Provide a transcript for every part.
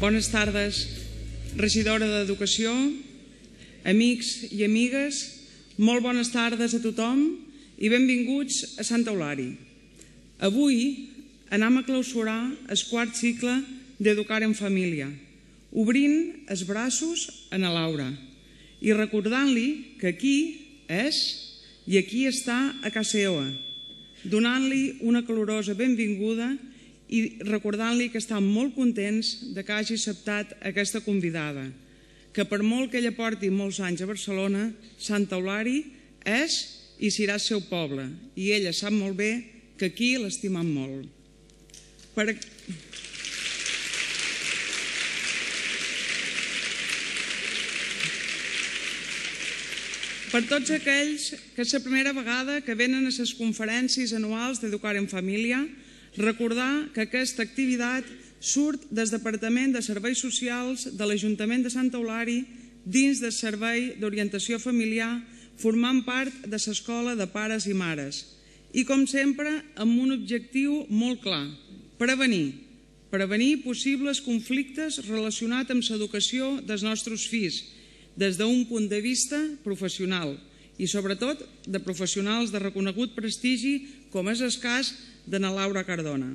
Bones tardes, regidora d'Educació, amics i amigues, molt bones tardes a tothom i benvinguts a Sant Eulària. Avui anem a clausurar el quart cicle d'Educar en Família, obrint els braços a na Laura i recordant-li que aquí és i aquí està a casa seva, donant-li una calorosa benvinguda i recordant-li que estan molt contents de que hagi acceptat aquesta convidada, que per molt que ella porti molts anys a Barcelona, Sant Eulària és i serà el seu poble, i ella sap molt bé que aquí l'estimen molt. Per tots aquells que és la primera vegada que venen a les conferències anuals d'Educar en Família, recordar que aquesta activitat surt del Departament de Serveis Socials de l'Ajuntament de Sant Eulària dins del Servei d'Orientació Familiar, formant part de l'Escola de Pares i Mares. I, com sempre, amb un objectiu molt clar: prevenir possibles conflictes relacionats amb l'educació dels nostres fills, des d'un punt de vista professional i, sobretot, de professionals de reconegut prestigi, com és el cas de na Laura Cardona.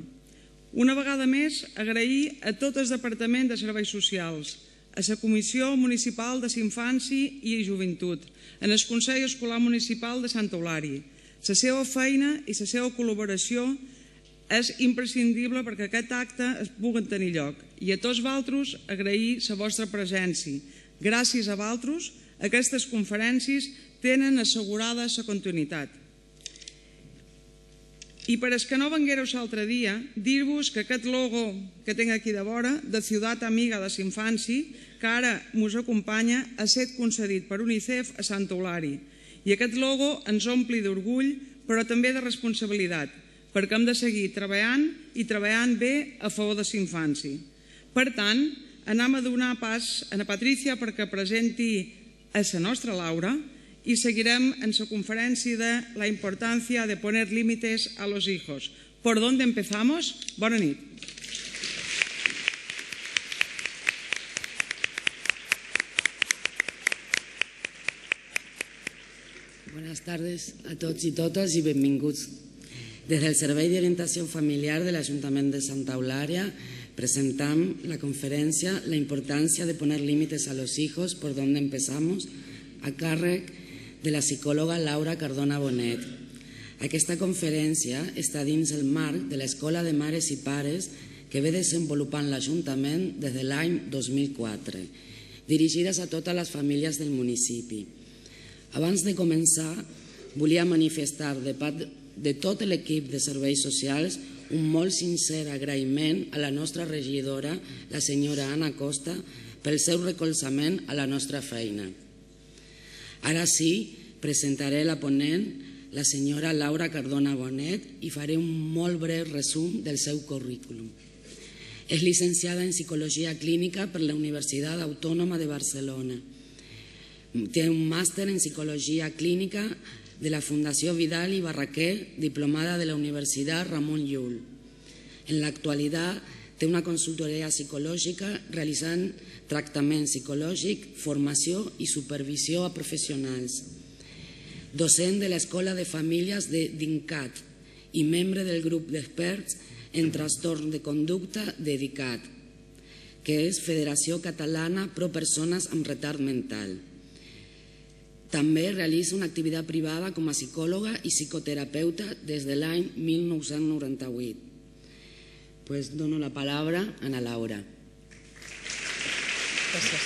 Una vegada més, agrair a tot el Departament de Serveis Socials, a la Comissió Municipal de l'Infància i Joventut, en el Consell Escolar Municipal de Sant Eulària. La seva feina i la seva col·laboració és imprescindible perquè aquest acte es pugui tenir lloc. I a tots vosaltres agrair la vostra presència. Gràcies a vosaltres, aquestes conferències tenen assegurada la continuïtat. I per als que no venguéreu l'altre dia, dir-vos que aquest logo que tinc aquí de vora, de Ciutat Amiga de l'Infància, que ara ens acompanya, ha estat concedit per UNICEF a Sant Eulària. I aquest logo ens ompli d'orgull, però també de responsabilitat, perquè hem de seguir treballant i treballant bé a favor de l'Infància. Per tant, anem a donar pas a na Patricia perquè presenti a la nostra Laura y seguirem en su conferencia de la importancia de poner límites a los hijos. ¿Por dónde empezamos? Bona nit. Buenas tardes a tots i totes i benvinguts. Des del Servei d'Orientació Familiar de l'Ajuntament de Santa Eulària presentam la conferència La importància de poner límites a los hijos, ¿por dónde empezamos?, a càrrec de la psicòloga Laura Cardona Bonet. Aquesta conferència està dins el marc de l'Escola de Mares i Pares que ve desenvolupant l'Ajuntament des de l'any 2004, dirigides a totes les famílies del municipi. Abans de començar, volia manifestar de part de tot l'equip de serveis socials un molt sincer agraïment a la nostra regidora, la senyora Anna Costa, pel seu recolzament a la nostra feina. Ara sí, presentaré la ponent, la senyora Laura Cardona Bonet, i faré un molt breu resum del seu currículum. És llicenciada en Psicologia Clínica per la Universitat Autònoma de Barcelona. Té un màster en Psicologia Clínica de la Fundació Vidal i Barraquer, diplomada de la Universitat Ramon Llull. En l'actualitat té una consultoria psicològica realitzant tractament psicològic, formació i supervisió a professionals. Docent de l'Escola de Famílies de DINCAT i membre del grup d'experts en trastorn de conducta dedicat, que és Federació Catalana Pro Persones amb Retard Mental. També realitza una activitat privada com a psicòloga i psicoterapeuta des de l'any 1998. Pues dono la palabra a Ana Laura. Gràcies.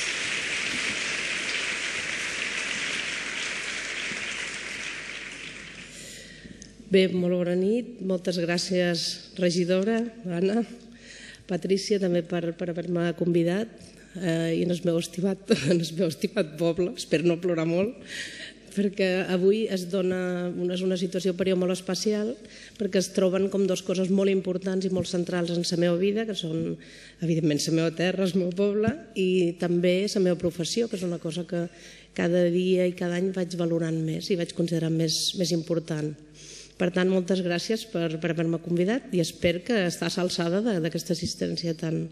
Bé, molt bona nit. Moltes gràcies, regidora, Anna, Patricia, també per haver-me convidat i en el meu estimat poble. Espero no plorar molt, perquè avui es dona una situació per a jo molt especial, perquè es troben com dues coses molt importants i molt centrals en la meva vida, que són, evidentment, la meva terra, el meu poble, i també la meva professió, que és una cosa que cada dia i cada any vaig valorant més i vaig considerant més important. Per tant, moltes gràcies per haver-me convidat i espero que estàs a l'alçada d'aquesta assistència tan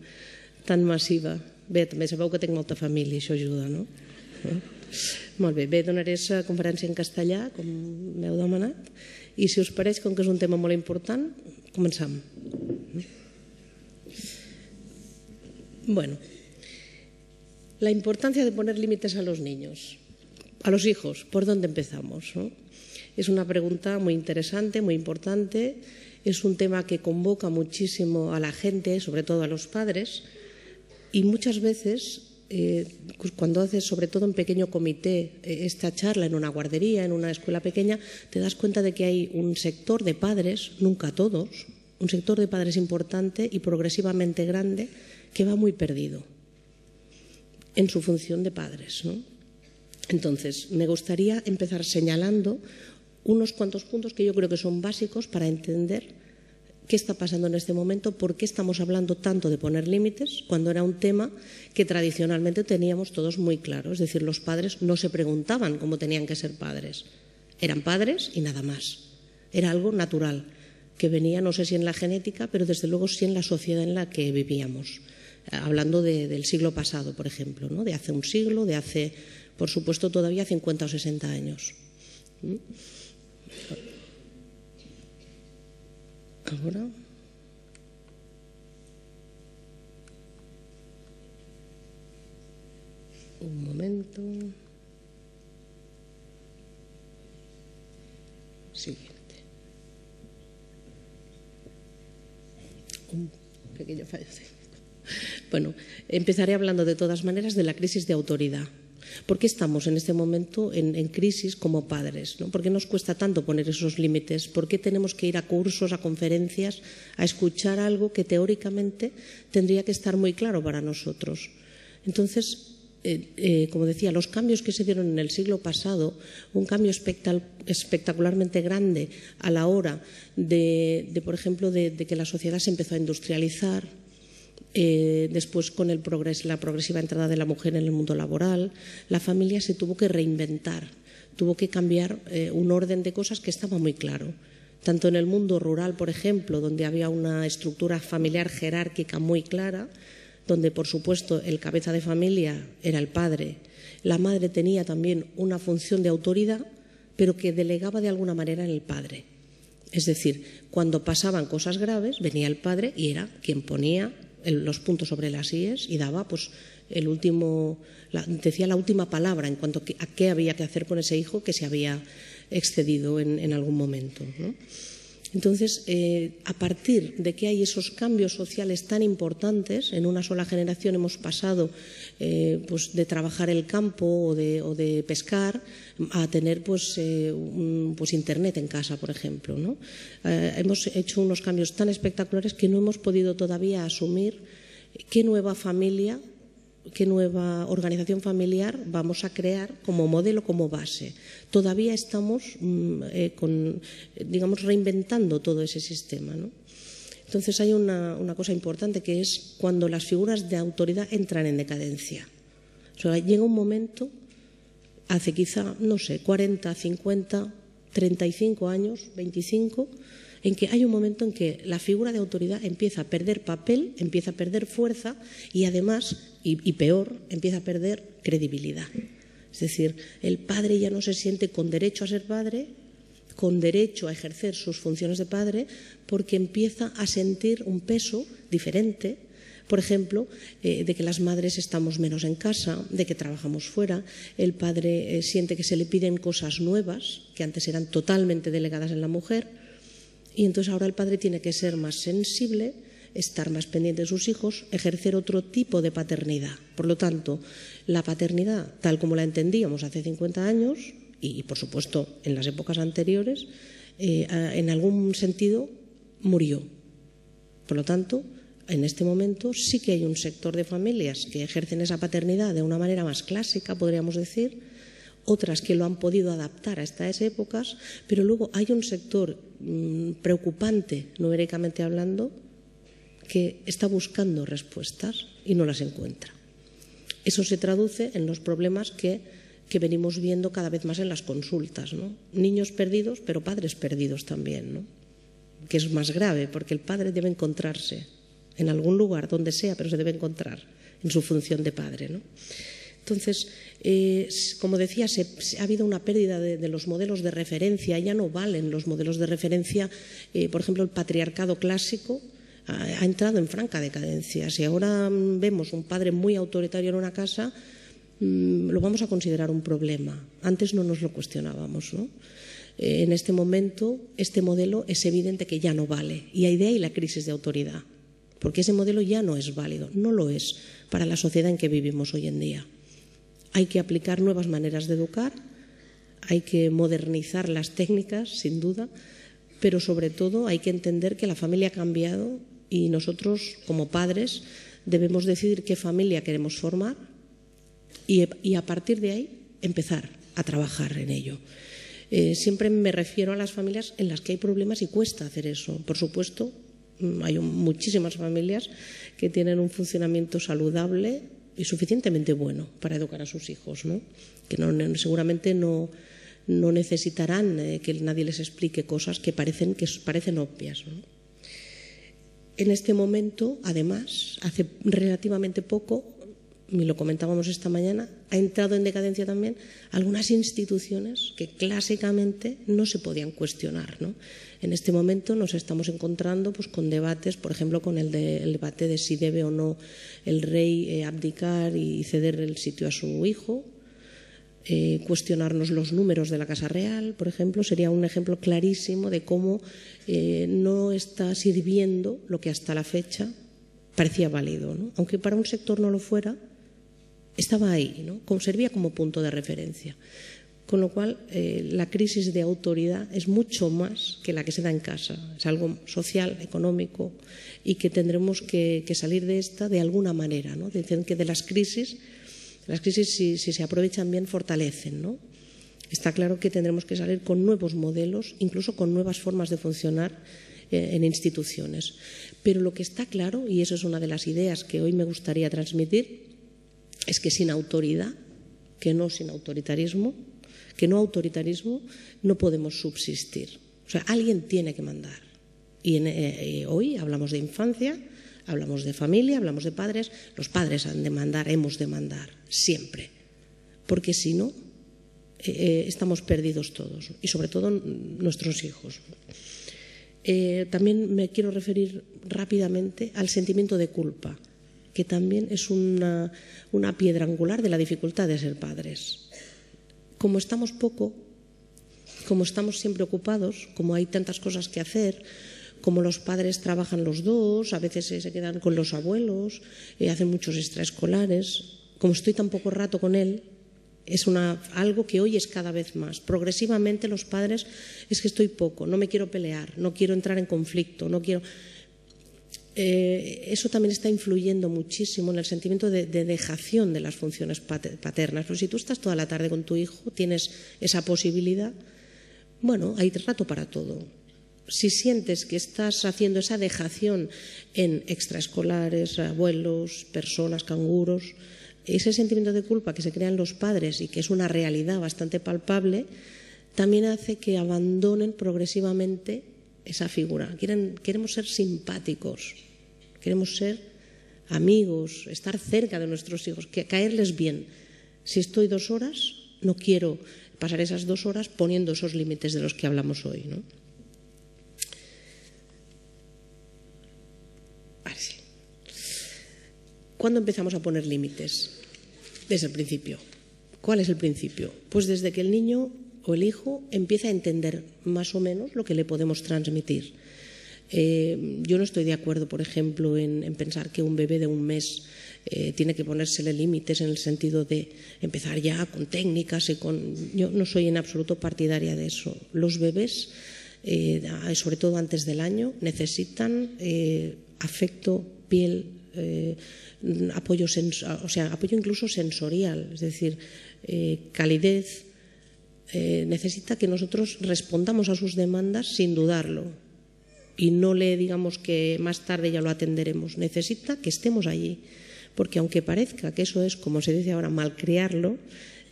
tan massiva. Bé, també sabeu que tinc molta família, això ajuda, no? Molt bé, donaré la conferència en castellà, com m'heu demanat, i si us pareix, com que és un tema molt important, comencem. Bueno, la importancia de poner límites a los niños, a los hijos, ¿por dónde empezamos? ¿No? Es una pregunta muy interesante, muy importante, es un tema que convoca muchísimo a la gente, sobre todo a los padres, y muchas veces, cuando haces, sobre todo en pequeño comité, esta charla en una guardería, en una escuela pequeña, te das cuenta de que hay un sector de padres, nunca todos, un sector de padres importante y progresivamente grande que va muy perdido en su función de padres, ¿no? Entonces, me gustaría empezar señalando unos cuantos puntos que yo creo que son básicos para entender qué está pasando en este momento, por qué estamos hablando tanto de poner límites cuando era un tema que tradicionalmente teníamos todos muy claro. Es decir, los padres no se preguntaban cómo tenían que ser padres. Eran padres y nada más. Era algo natural, que venía, no sé si en la genética, pero desde luego sí en la sociedad en la que vivíamos. Hablando del siglo pasado, por ejemplo, ¿no? De hace un siglo, de hace, por supuesto, todavía 50 o 60 años. Ahora. Un momento. Siguiente. Un pequeño fallo. Bueno, empezaré hablando de todas maneras de la crisis de autoridad. ¿Por qué estamos en este momento en crisis como padres? ¿No? ¿Por qué nos cuesta tanto poner esos límites? ¿Por qué tenemos que ir a cursos, a conferencias, a escuchar algo que teóricamente tendría que estar muy claro para nosotros? Entonces, como decía, los cambios que se dieron en el siglo pasado, un cambio espectacularmente grande a la hora por ejemplo, de que la sociedad se empezó a industrializar, después con la progresiva entrada de la mujer en el mundo laboral, la familia se tuvo que reinventar, tuvo que cambiar un orden de cosas que estaba muy claro. Tanto en el mundo rural, por ejemplo, donde había una estructura familiar jerárquica muy clara, donde por supuesto el cabeza de familia era el padre, la madre tenía también una función de autoridad, pero que delegaba de alguna manera en el padre. Es decir, cuando pasaban cosas graves, venía el padre y era quien ponía los puntos sobre las íes y daba pues decía la última palabra en cuanto a qué había que hacer con ese hijo que se había excedido en algún momento, ¿no? Entonces, a partir de que hay esos cambios sociales tan importantes, en una sola generación hemos pasado pues de trabajar el campo o de pescar a tener pues internet en casa, por ejemplo, ¿no? Hemos hecho unos cambios tan espectaculares que no hemos podido todavía asumir qué nueva familia, qué nueva organización familiar vamos a crear como modelo, como base. Todavía estamos reinventando todo ese sistema, ¿no? Entonces hay una cosa importante que es cuando las figuras de autoridad entran en decadencia. O sea, llega un momento, hace quizá, no sé, 40, 50, 35 años, 25, en que hay un momento en que la figura de autoridad empieza a perder papel, empieza a perder fuerza y además, y peor, empieza a perder credibilidad. Es decir, el padre ya no se siente con derecho a ser padre, con derecho a ejercer sus funciones de padre, porque empieza a sentir un peso diferente, por ejemplo, de que las madres estamos menos en casa, de que trabajamos fuera, el padre siente que se le piden cosas nuevas, que antes eran totalmente delegadas en la mujer, y entonces ahora el padre tiene que ser más sensible, estar más pendiente de sus hijos, ejercer otro tipo de paternidad. Por lo tanto, la paternidad, tal como la entendíamos hace 50 años, y por supuesto en las épocas anteriores, en algún sentido murió. Por lo tanto, en este momento sí que hay un sector de familias que ejercen esa paternidad de una manera más clásica, podríamos decir, otras que lo han podido adaptar a estas épocas, pero luego hay un sector preocupante, numéricamente hablando, que está buscando respuestas y no las encuentra. Eso se traduce en los problemas que venimos viendo cada vez más en las consultas, ¿no? Niños perdidos, pero padres perdidos también, ¿no? Que es más grave, porque el padre debe encontrarse en algún lugar, donde sea, pero se debe encontrar en su función de padre, ¿no? Entonces, como decía, ha habido una pérdida de los modelos de referencia, ya no valen los modelos de referencia. Por ejemplo, el patriarcado clásico ha entrado en franca decadencia. Si ahora vemos un padre muy autoritario en una casa, lo vamos a considerar un problema. Antes no nos lo cuestionábamos, ¿no? En este momento, este modelo es evidente que ya no vale, y hay de ahí la crisis de autoridad, porque ese modelo ya no es válido, no lo es para la sociedad en que vivimos hoy en día. Hay que aplicar nuevas maneras de educar, hay que modernizar las técnicas, sin duda, pero sobre todo hay que entender que la familia ha cambiado y nosotros, como padres, debemos decidir qué familia queremos formar y a partir de ahí empezar a trabajar en ello. Siempre me refiero a las familias en las que hay problemas y cuesta hacer eso. Por supuesto, hay muchísimas familias que tienen un funcionamiento saludable y suficientemente bueno para educar a sus hijos, ¿no? Que seguramente no necesitarán que nadie les explique cosas que parecen obvias, ¿no? En este momento, además, hace relativamente poco, y lo comentábamos esta mañana, ha entrado en decadencia también algunas instituciones que clásicamente no se podían cuestionar, ¿no? En este momento nos estamos encontrando pues, con debates, por ejemplo, con el debate de si debe o no el rey abdicar y ceder el sitio a su hijo. Cuestionarnos los números de la Casa Real, por ejemplo, sería un ejemplo clarísimo de cómo no está sirviendo lo que hasta la fecha parecía válido, ¿no? Aunque para un sector no lo fuera, estaba ahí, ¿no? Servía como punto de referencia. Con lo cual, la crisis de autoridad es mucho más que la que se da en casa. Es algo social, económico, y que tendremos que salir de esta de alguna manera, ¿no? Dicen que de las crisis si se aprovechan bien fortalecen, ¿no? Está claro que tendremos que salir con nuevos modelos, incluso con nuevas formas de funcionar en instituciones. Pero lo que está claro, y eso es una de las ideas que hoy me gustaría transmitir, es que sin autoridad, que no sin autoritarismo, que no autoritarismo, no podemos subsistir. O sea, alguien tiene que mandar. Y hoy hablamos de infancia, hablamos de familia, hablamos de padres. Los padres han de mandar, hemos de mandar, siempre. Porque si no, estamos perdidos todos, y sobre todo nuestros hijos. También me quiero referir rápidamente al sentimiento de culpa, que también es una piedra angular de la dificultad de ser padres. Como estamos poco, como estamos siempre ocupados, como hay tantas cosas que hacer, como los padres trabajan los dos, a veces se quedan con los abuelos, hacen muchos extraescolares, como estoy tan poco rato con él, es algo que hoy es cada vez más. Progresivamente los padres, es que estoy poco, no me quiero pelear, no quiero entrar en conflicto, no quiero... eso también está influyendo muchísimo en el sentimiento de dejación de las funciones paternas. Pero si tú estás toda la tarde con tu hijo, tienes esa posibilidad, bueno, hay rato para todo. Si sientes que estás haciendo esa dejación en extraescolares, abuelos, personas, canguros, ese sentimiento de culpa que se crea en los padres y que es una realidad bastante palpable, también hace que abandonen progresivamente esa figura. Queremos ser simpáticos, queremos ser amigos, estar cerca de nuestros hijos, caerles bien. Si estoy 2 horas, no quiero pasar esas 2 horas poniendo esos límites de los que hablamos hoy, ¿no? Vale, sí. ¿Cuándo empezamos a poner límites? Desde el principio. ¿Cuál es el principio? Pues desde que el niño o el hijo empieza a entender más o menos lo que le podemos transmitir. Yo no estoy de acuerdo, por ejemplo, en pensar que un bebé de 1 mes tiene que ponérsele límites en el sentido de empezar ya con técnicas. Yo no soy en absoluto partidaria de eso. Los bebés, sobre todo antes del año, necesitan afecto, piel, apoyo incluso sensorial, es decir, calidez. Necesita que nosotros respondamos a sus demandas sin dudarlo y no le digamos que más tarde ya lo atenderemos. Necesita que estemos allí, porque aunque parezca que eso es, como se dice ahora, malcriarlo,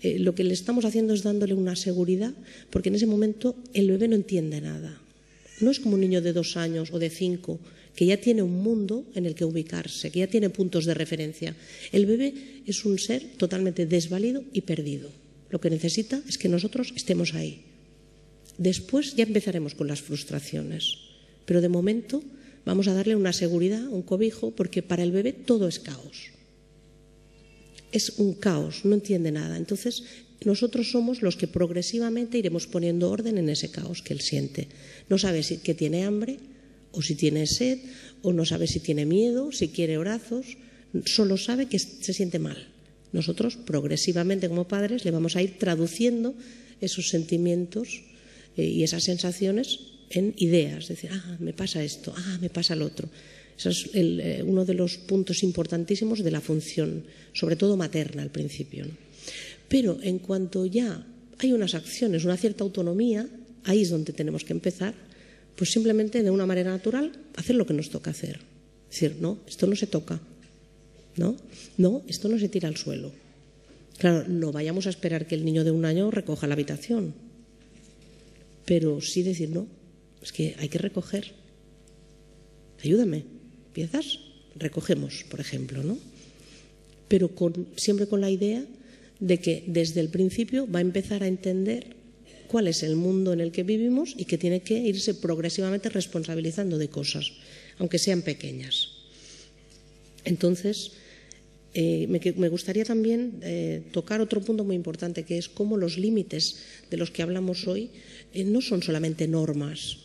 lo que le estamos haciendo es dándole una seguridad, porque en ese momento el bebé no entiende nada. No es como un niño de 2 años o de 5, que ya tiene un mundo en el que ubicarse, que ya tiene puntos de referencia. El bebé es un ser totalmente desvalido y perdido. Lo que necesita es que nosotros estemos ahí. Después ya empezaremos con las frustraciones, pero de momento vamos a darle una seguridad, un cobijo, porque para el bebé todo es caos. Es un caos, no entiende nada. Entonces, nosotros somos los que progresivamente iremos poniendo orden en ese caos que él siente. No sabe si que tiene hambre, o si tiene sed, o no sabe si tiene miedo, si quiere abrazos, solo sabe que se siente mal. Nosotros, progresivamente como padres, le vamos a ir traduciendo esos sentimientos y esas sensaciones en ideas. Decir, me pasa esto, me pasa lo otro. Eso es uno de los puntos importantísimos de la función, sobre todo materna al principio, ¿no? Pero en cuanto ya hay unas acciones, una cierta autonomía, ahí es donde tenemos que empezar, pues simplemente de una manera natural hacer lo que nos toca hacer. Es decir, no, esto no se toca, no, esto no se tira al suelo. Claro, no vayamos a esperar que el niño de 1 año recoja la habitación, pero sí decir, no, es que hay que recoger. Ayúdame, ¿empiezas? Recogemos, por ejemplo, ¿no? Pero siempre con la idea de que desde el principio va a empezar a entender cuál es el mundo en el que vivimos y que tiene que irse progresivamente responsabilizando de cosas, aunque sean pequeñas. Entonces, me gustaría también tocar otro punto muy importante, que es cómo los límites de los que hablamos hoy no son solamente normas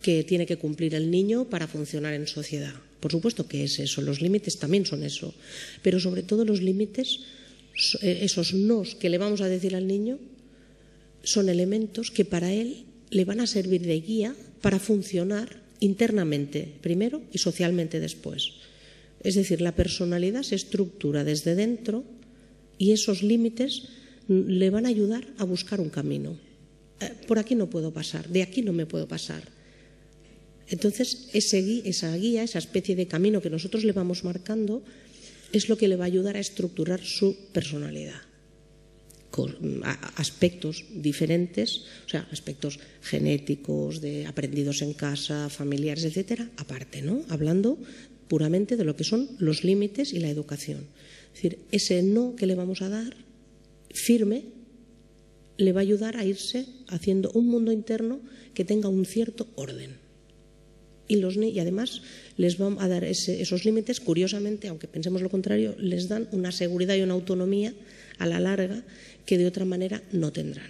que tiene que cumplir el niño para funcionar en sociedad. Por supuesto que es eso, los límites también son eso, pero sobre todo los límites, esos nos que le vamos a decir al niño, son elementos que para él le van a servir de guía para funcionar internamente primero y socialmente después. Es decir, la personalidad se estructura desde dentro y esos límites le van a ayudar a buscar un camino. Por aquí no puedo pasar, de aquí no me puedo pasar. Entonces, esa guía, esa especie de camino que nosotros le vamos marcando, es lo que le va a ayudar a estructurar su personalidad. Con aspectos diferentes, o sea, aspectos genéticos, de aprendidos en casa, familiares, etcétera, aparte, ¿no? Hablando puramente de lo que son los límites y la educación. Es decir, ese no que le vamos a dar, firme, le va a ayudar a irse haciendo un mundo interno que tenga un cierto orden. Y además les van a dar esos límites, curiosamente, aunque pensemos lo contrario, les dan una seguridad y una autonomía a la larga que de otra manera no tendrán.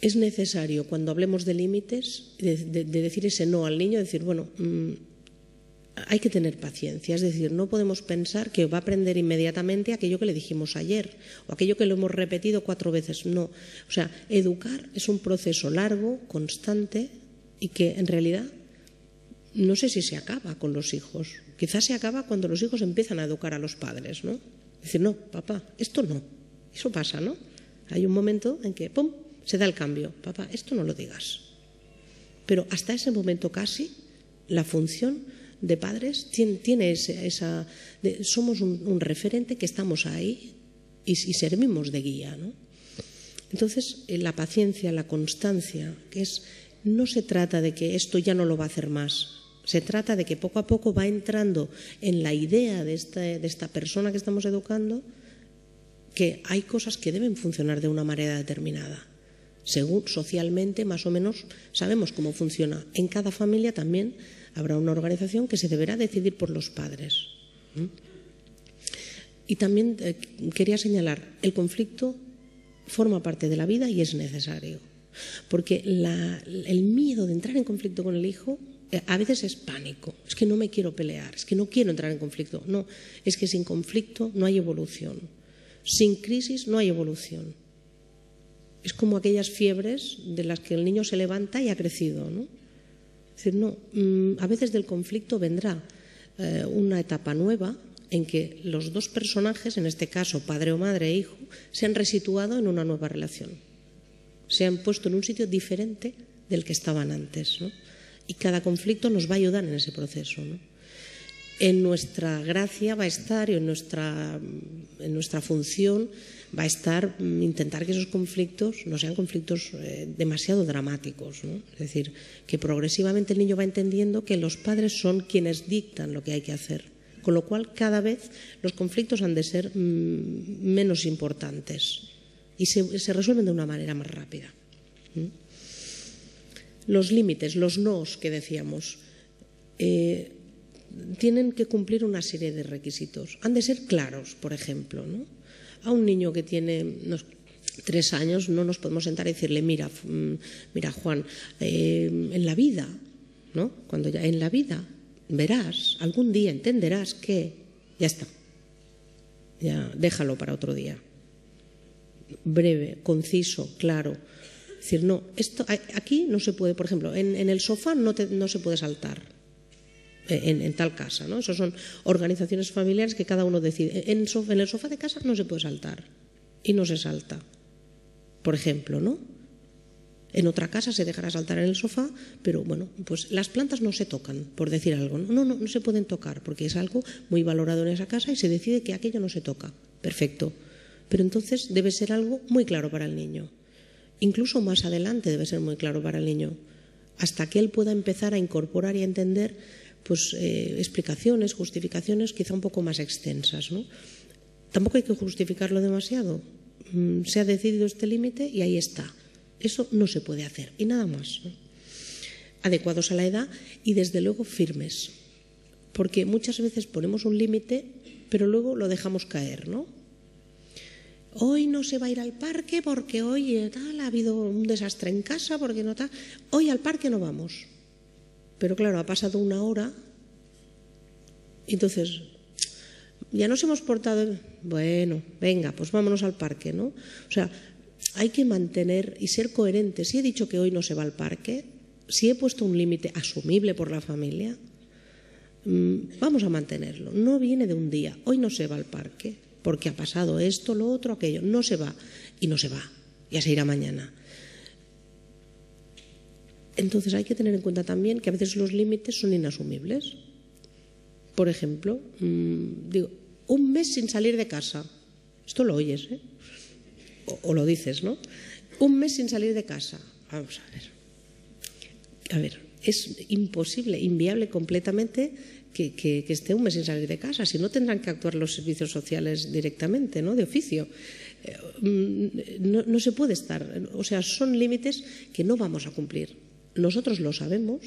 Es necesario, cuando hablemos de límites, de decir ese no al niño, decir, bueno, hay que tener paciencia, es decir, no podemos pensar que va a aprender inmediatamente aquello que le dijimos ayer o aquello que lo hemos repetido 4 veces, no. O sea, educar es un proceso largo, constante y que en realidad no sé si se acaba con los hijos. Quizás se acaba cuando los hijos empiezan a educar a los padres, ¿no? Decir, no, papá, esto no. Eso pasa, ¿no? Hay un momento en que, ¡pum!, se da el cambio. Papá, esto no lo digas. Pero hasta ese momento casi la función de padres tiene somos un referente que estamos ahí y servimos de guía, ¿no? Entonces, la paciencia, la constancia, no se trata de que esto ya no lo va a hacer más. Se trata de que poco a poco va entrando en la idea de esta persona que estamos educando que hay cosas que deben funcionar de una manera determinada. Según socialmente, más o menos, sabemos cómo funciona. En cada familia también habrá una organización que se deberá decidir por los padres. Y también quería señalar, el conflicto forma parte de la vida y es necesario. Porque el miedo de entrar en conflicto con el hijo a veces es pánico. Es que no me quiero pelear, es que no quiero entrar en conflicto. No, es que sin conflicto no hay evolución. Sin crisis no hay evolución. Es como aquellas fiebres de las que el niño se levanta y ha crecido, ¿no? Es decir, no, a veces del conflicto vendrá una etapa nueva en que los dos personajes, en este caso padre o madre e hijo, se han resituado en una nueva relación. Se han puesto en un sitio diferente del que estaban antes, ¿no? Y cada conflicto nos va a ayudar en ese proceso, ¿no? En nuestra gracia va a estar, y en nuestra función va a estar intentar que esos conflictos no sean conflictos demasiado dramáticos, ¿no? Es decir, que progresivamente el niño va entendiendo que los padres son quienes dictan lo que hay que hacer, con lo cual cada vez los conflictos han de ser menos importantes y se resuelven de una manera más rápida. Los límites, los nos que decíamos, tienen que cumplir una serie de requisitos. Han de ser claros, por ejemplo, ¿no? A un niño que tiene 3 años no nos podemos sentar y decirle, mira Juan, en la vida, ¿no? Cuando ya en la vida verás, algún día entenderás que ya está, ya déjalo para otro día. Breve, conciso, claro. Es decir, no, esto aquí no se puede, por ejemplo, en el sofá no se puede saltar. En tal casa, ¿no? Eso son organizaciones familiares que cada uno decide. En el sofá de casa no se puede saltar y no se salta, por ejemplo, ¿no? En otra casa se dejará saltar en el sofá, pero bueno, pues las plantas no se tocan, por decir algo. No se pueden tocar porque es algo muy valorado en esa casa y se decide que aquello no se toca. Perfecto. Pero entonces debe ser algo muy claro para el niño. Incluso más adelante debe ser muy claro para el niño, hasta que él pueda empezar a incorporar y a entender pues explicaciones, justificaciones quizá un poco más extensas, ¿no? Tampoco hay que justificarlo demasiado. Se ha decidido este límite y ahí está. Eso no se puede hacer y nada más, ¿no? Adecuados a la edad y desde luego firmes, porque muchas veces ponemos un límite pero luego lo dejamos caer, ¿no? Hoy no se va a ir al parque porque hoy ha habido un desastre en casa, porque no tal. Hoy al parque no vamos. Pero claro, ha pasado 1 hora, entonces ya nos hemos portado, bueno, venga, pues vámonos al parque, ¿no? O sea, hay que mantener y ser coherentes. Si he dicho que hoy no se va al parque, si he puesto un límite asumible por la familia, vamos a mantenerlo. No viene de un día, hoy no se va al parque, porque ha pasado esto, lo otro, aquello, no se va, y no se va, ya se irá mañana. Entonces hay que tener en cuenta también que a veces los límites son inasumibles. Por ejemplo, digo, 1 mes sin salir de casa. Esto lo oyes, ¿eh? O lo dices, ¿no? 1 mes sin salir de casa. Vamos a ver. A ver, es imposible, inviable completamente que esté 1 mes sin salir de casa. Si no, tendrán que actuar los servicios sociales directamente, ¿no? De oficio. No se puede estar. O sea, son límites que no vamos a cumplir. Nosotros lo sabemos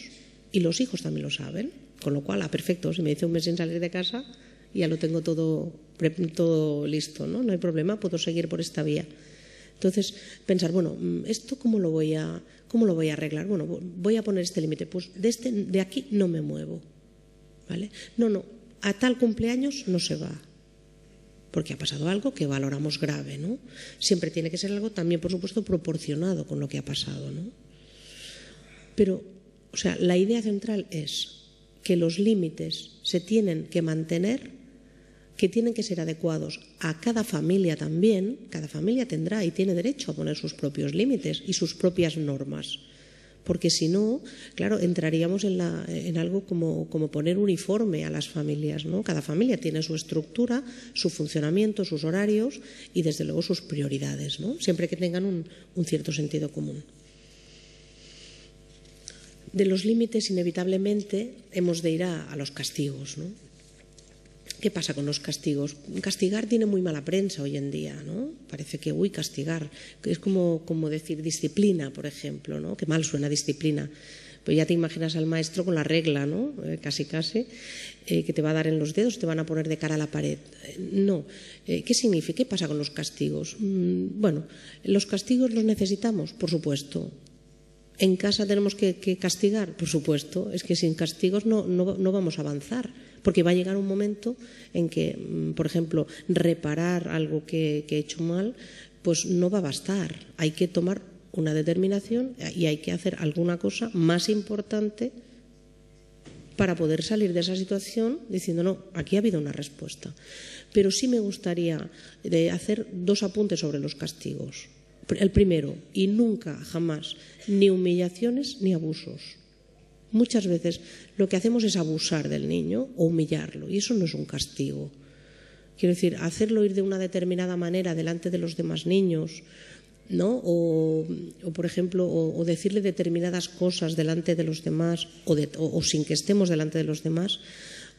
y los hijos también lo saben, con lo cual, perfecto, si me dice 1 mes sin salir de casa, ya lo tengo todo listo, ¿no? No hay problema, puedo seguir por esta vía. Entonces, pensar, bueno, ¿esto cómo lo voy a arreglar? Bueno, voy a poner este límite, pues de aquí no me muevo, ¿vale? No, a tal cumpleaños no se va, porque ha pasado algo que valoramos grave, ¿no? Siempre tiene que ser algo también, por supuesto, proporcionado con lo que ha pasado, ¿no? Pero, o sea, la idea central es que los límites se tienen que mantener, que tienen que ser adecuados a cada familia también. Cada familia tendrá y tiene derecho a poner sus propios límites y sus propias normas. Porque si no, claro, entraríamos en algo como poner uniforme a las familias, ¿no? Cada familia tiene su estructura, su funcionamiento, sus horarios y desde luego sus prioridades, ¿no? Siempre que tengan un cierto sentido común. De los límites, inevitablemente, hemos de ir a los castigos, ¿no? ¿Qué pasa con los castigos? Castigar tiene muy mala prensa hoy en día, ¿no? Parece que, castigar, que es como decir disciplina, por ejemplo, ¿no? Que mal suena disciplina. Pues ya te imaginas al maestro con la regla, ¿no? Casi, que te va a dar en los dedos, te van a poner de cara a la pared. No. ¿Qué significa? ¿Qué pasa con los castigos? Bueno, ¿los castigos los necesitamos? Por supuesto. ¿En casa tenemos que castigar? Por supuesto. Es que sin castigos no vamos a avanzar, porque va a llegar un momento en que, por ejemplo, reparar algo que he hecho mal, pues no va a bastar. Hay que tomar una determinación y hay que hacer alguna cosa más importante para poder salir de esa situación diciendo, no, aquí ha habido una respuesta. Pero sí me gustaría hacer 2 apuntes sobre los castigos. El primero, y nunca, jamás, ni humillaciones ni abusos. Muchas veces lo que hacemos es abusar del niño o humillarlo, y eso no es un castigo. Quiero decir, hacerlo ir de una determinada manera delante de los demás niños, ¿no? O por ejemplo, o decirle determinadas cosas delante de los demás o sin que estemos delante de los demás,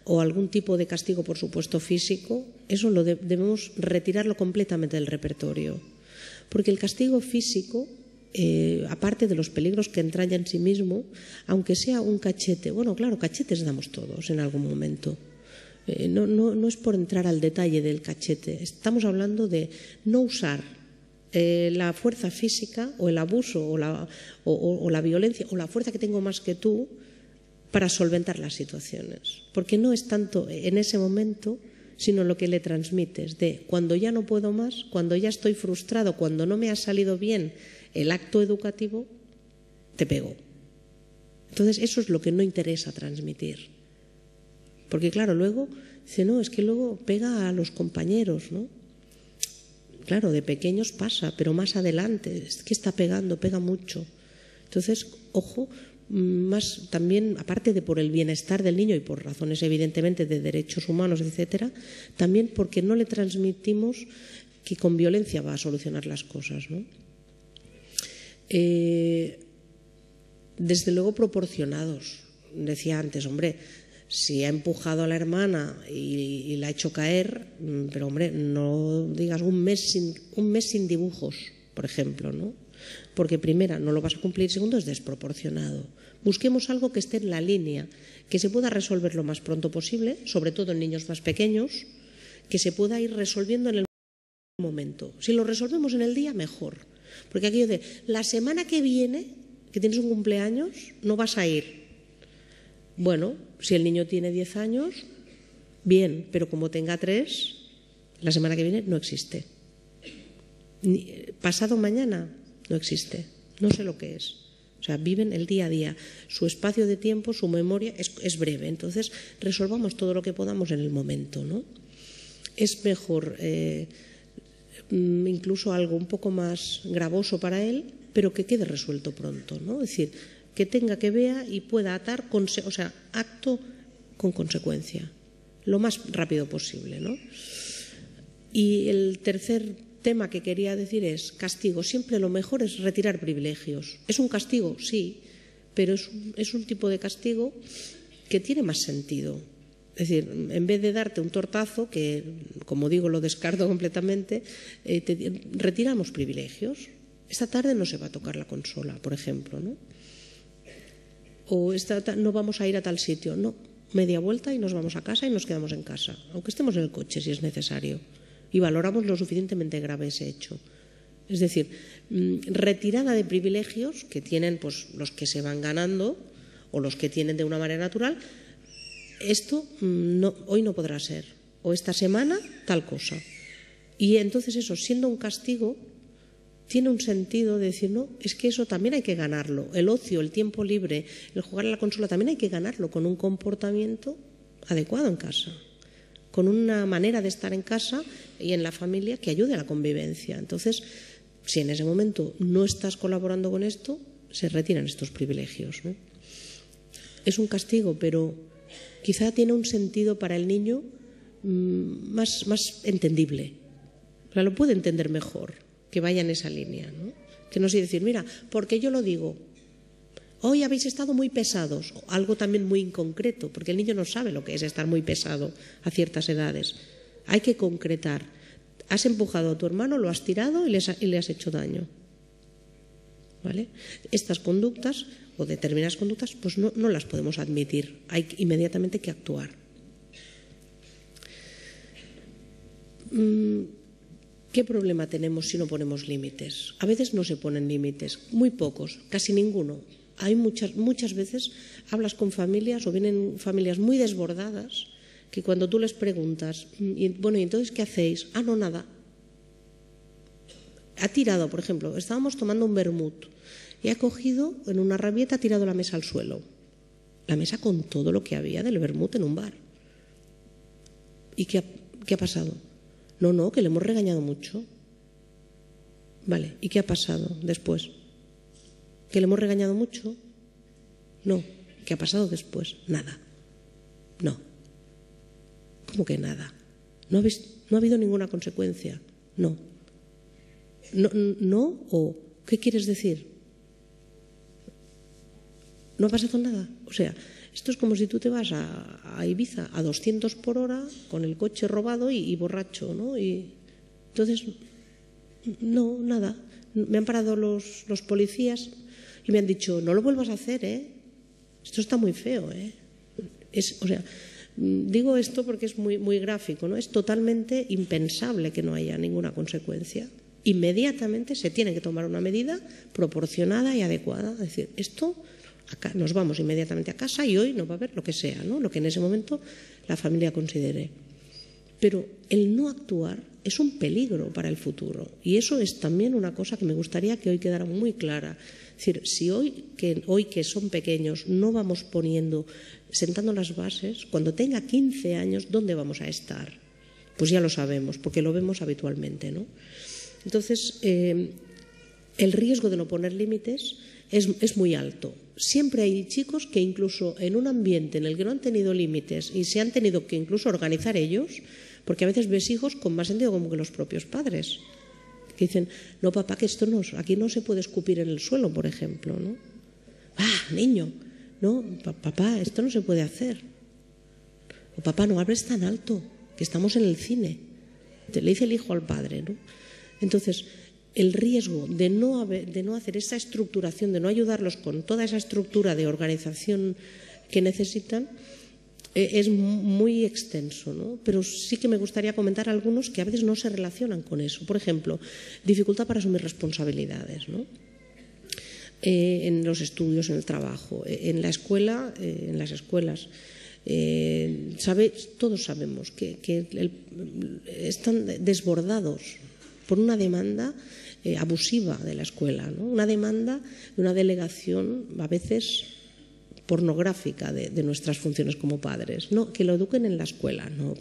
o algún tipo de castigo, por supuesto, físico, eso debemos retirarlo completamente del repertorio. Porque el castigo físico, aparte de los peligros que entraña en sí mismo, aunque sea un cachete, bueno, claro, cachetes damos todos en algún momento. No es por entrar al detalle del cachete, estamos hablando de no usar la fuerza física o el abuso o la violencia o la fuerza que tengo más que tú para solventar las situaciones. Porque no es tanto en ese momento, sino lo que le transmites de cuando ya no puedo más, cuando ya estoy frustrado, cuando no me ha salido bien el acto educativo, te pego. Entonces eso es lo que no interesa transmitir. Porque claro, luego dice, no, es que luego pega a los compañeros, ¿no? Claro, de pequeños pasa, pero más adelante, es que está pegando, pega mucho. Entonces, ojo, más también, aparte de por el bienestar del niño y por razones evidentemente de derechos humanos, etcétera, también porque no le transmitimos que con violencia va a solucionar las cosas, ¿no? Desde luego proporcionados. Decía antes, hombre, si ha empujado a la hermana y la ha hecho caer, pero hombre, no digas un mes sin dibujos, por ejemplo, ¿no? Porque primera, no lo vas a cumplir, segundo, es desproporcionado. Busquemos algo que esté en la línea, que se pueda resolver lo más pronto posible, sobre todo en niños más pequeños, que se pueda ir resolviendo en el momento. Si lo resolvemos en el día, mejor. Porque aquello de la semana que viene, que tienes un cumpleaños, no vas a ir. Bueno, si el niño tiene 10 años, bien, pero como tenga 3, la semana que viene no existe. Pasado mañana no existe, no sé lo que es. O sea, viven el día a día. Su espacio de tiempo, su memoria es breve. Entonces, resolvamos todo lo que podamos en el momento, ¿no? Es mejor incluso algo un poco más gravoso para él, pero que quede resuelto pronto, ¿no? Es decir, que tenga, que vea y pueda atar, o sea, acto con consecuencia, lo más rápido posible, ¿no? Y el tercer tema que quería decir es castigo. Siempre lo mejor es retirar privilegios. ¿Es un castigo? Sí, pero es un tipo de castigo que tiene más sentido. Es decir, en vez de darte un tortazo, que como digo lo descarto completamente, retiramos privilegios. Esta tarde no se va a tocar la consola, por ejemplo, ¿no? O no vamos a ir a tal sitio, no, media vuelta y nos vamos a casa y nos quedamos en casa, aunque estemos en el coche si es necesario, y valoramos lo suficientemente grave ese hecho. Es decir, retirada de privilegios que tienen pues los que se van ganando o los que tienen de una manera natural. Esto hoy no podrá ser, o esta semana tal cosa. Y entonces eso, siendo un castigo, tiene un sentido de decir, no, es que eso también hay que ganarlo. El ocio, el tiempo libre, el jugar a la consola también hay que ganarlo con un comportamiento adecuado en casa, con una manera de estar en casa y en la familia que ayude a la convivencia. Entonces, si en ese momento no estás colaborando con esto, se retiran estos privilegios, ¿no? Es un castigo, pero quizá tiene un sentido para el niño más entendible. O sea, lo puede entender mejor, que vaya en esa línea, ¿no? Que no sé decir, mira, porque yo lo digo, hoy habéis estado muy pesados, o algo también muy inconcreto, porque el niño no sabe lo que es estar muy pesado a ciertas edades. Hay que concretar. Has empujado a tu hermano, lo has tirado y le has hecho daño. ¿Vale? Estas conductas o determinadas conductas pues no las podemos admitir. Hay inmediatamente que actuar. ¿Qué problema tenemos si no ponemos límites? A veces no se ponen límites, muy pocos, casi ninguno. Hay muchas veces hablas con familias o vienen familias muy desbordadas que cuando tú les preguntas, bueno, ¿y entonces qué hacéis? Ah, no, nada. Ha tirado, por ejemplo, estábamos tomando un vermut y ha cogido en una rabieta, ha tirado la mesa al suelo. La mesa con todo lo que había del vermut en un bar. ¿Y qué ha pasado? No, que le hemos regañado mucho. Vale, ¿y qué ha pasado después? ¿Que le hemos regañado mucho? No, ¿Qué ha pasado después? Nada. No. ¿Cómo que nada? ¿No ha habido ninguna consecuencia? No. ¿No? ¿O qué quieres decir? ¿No ha pasado nada? O sea, esto es como si tú te vas a Ibiza a 200 por hora con el coche robado y borracho, ¿no? Y entonces, no, nada. Me han parado los policías y me han dicho, no lo vuelvas a hacer, ¿eh? Esto está muy feo, ¿eh? O sea, digo esto porque es muy, muy gráfico, ¿no? Es totalmente impensable que no haya ninguna consecuencia. Inmediatamente se tiene que tomar una medida proporcionada y adecuada. Es decir, esto, acá nos vamos inmediatamente a casa y hoy no va a haber lo que sea, ¿no? Lo que en ese momento la familia considere. Pero el no actuar es un peligro para el futuro y eso es también una cosa que me gustaría que hoy quedara muy clara. Es decir, si hoy que son pequeños no vamos sentando las bases, cuando tenga 15 años, ¿dónde vamos a estar? Pues ya lo sabemos, porque lo vemos habitualmente, ¿no? Entonces, el riesgo de no poner límites es muy alto. Siempre hay chicos que incluso en un ambiente en el que no han tenido límites y se han tenido que incluso organizar ellos, porque a veces ves hijos con más sentido común que los propios padres, que dicen, no papá, que esto no, aquí no se puede escupir en el suelo, por ejemplo, ¿no? Niño, no, papá, esto no se puede hacer. O papá, no hables tan alto, que estamos en el cine. Le dice el hijo al padre, ¿no? Entonces, el riesgo de no hacer esa estructuración, de no ayudarlos con toda esa estructura de organización que necesitan, es muy extenso, ¿no? Pero sí que me gustaría comentar algunos que a veces no se relacionan con eso. Por ejemplo, dificultad para asumir responsabilidades, ¿no? En los estudios, en el trabajo, en la escuela, en las escuelas. Todos sabemos que están desbordados por una demanda abusiva de la escuela, ¿no? Una demanda de una delegación a veces pornográfica de nuestras funciones como padres. No, que lo eduquen en la escuela, no.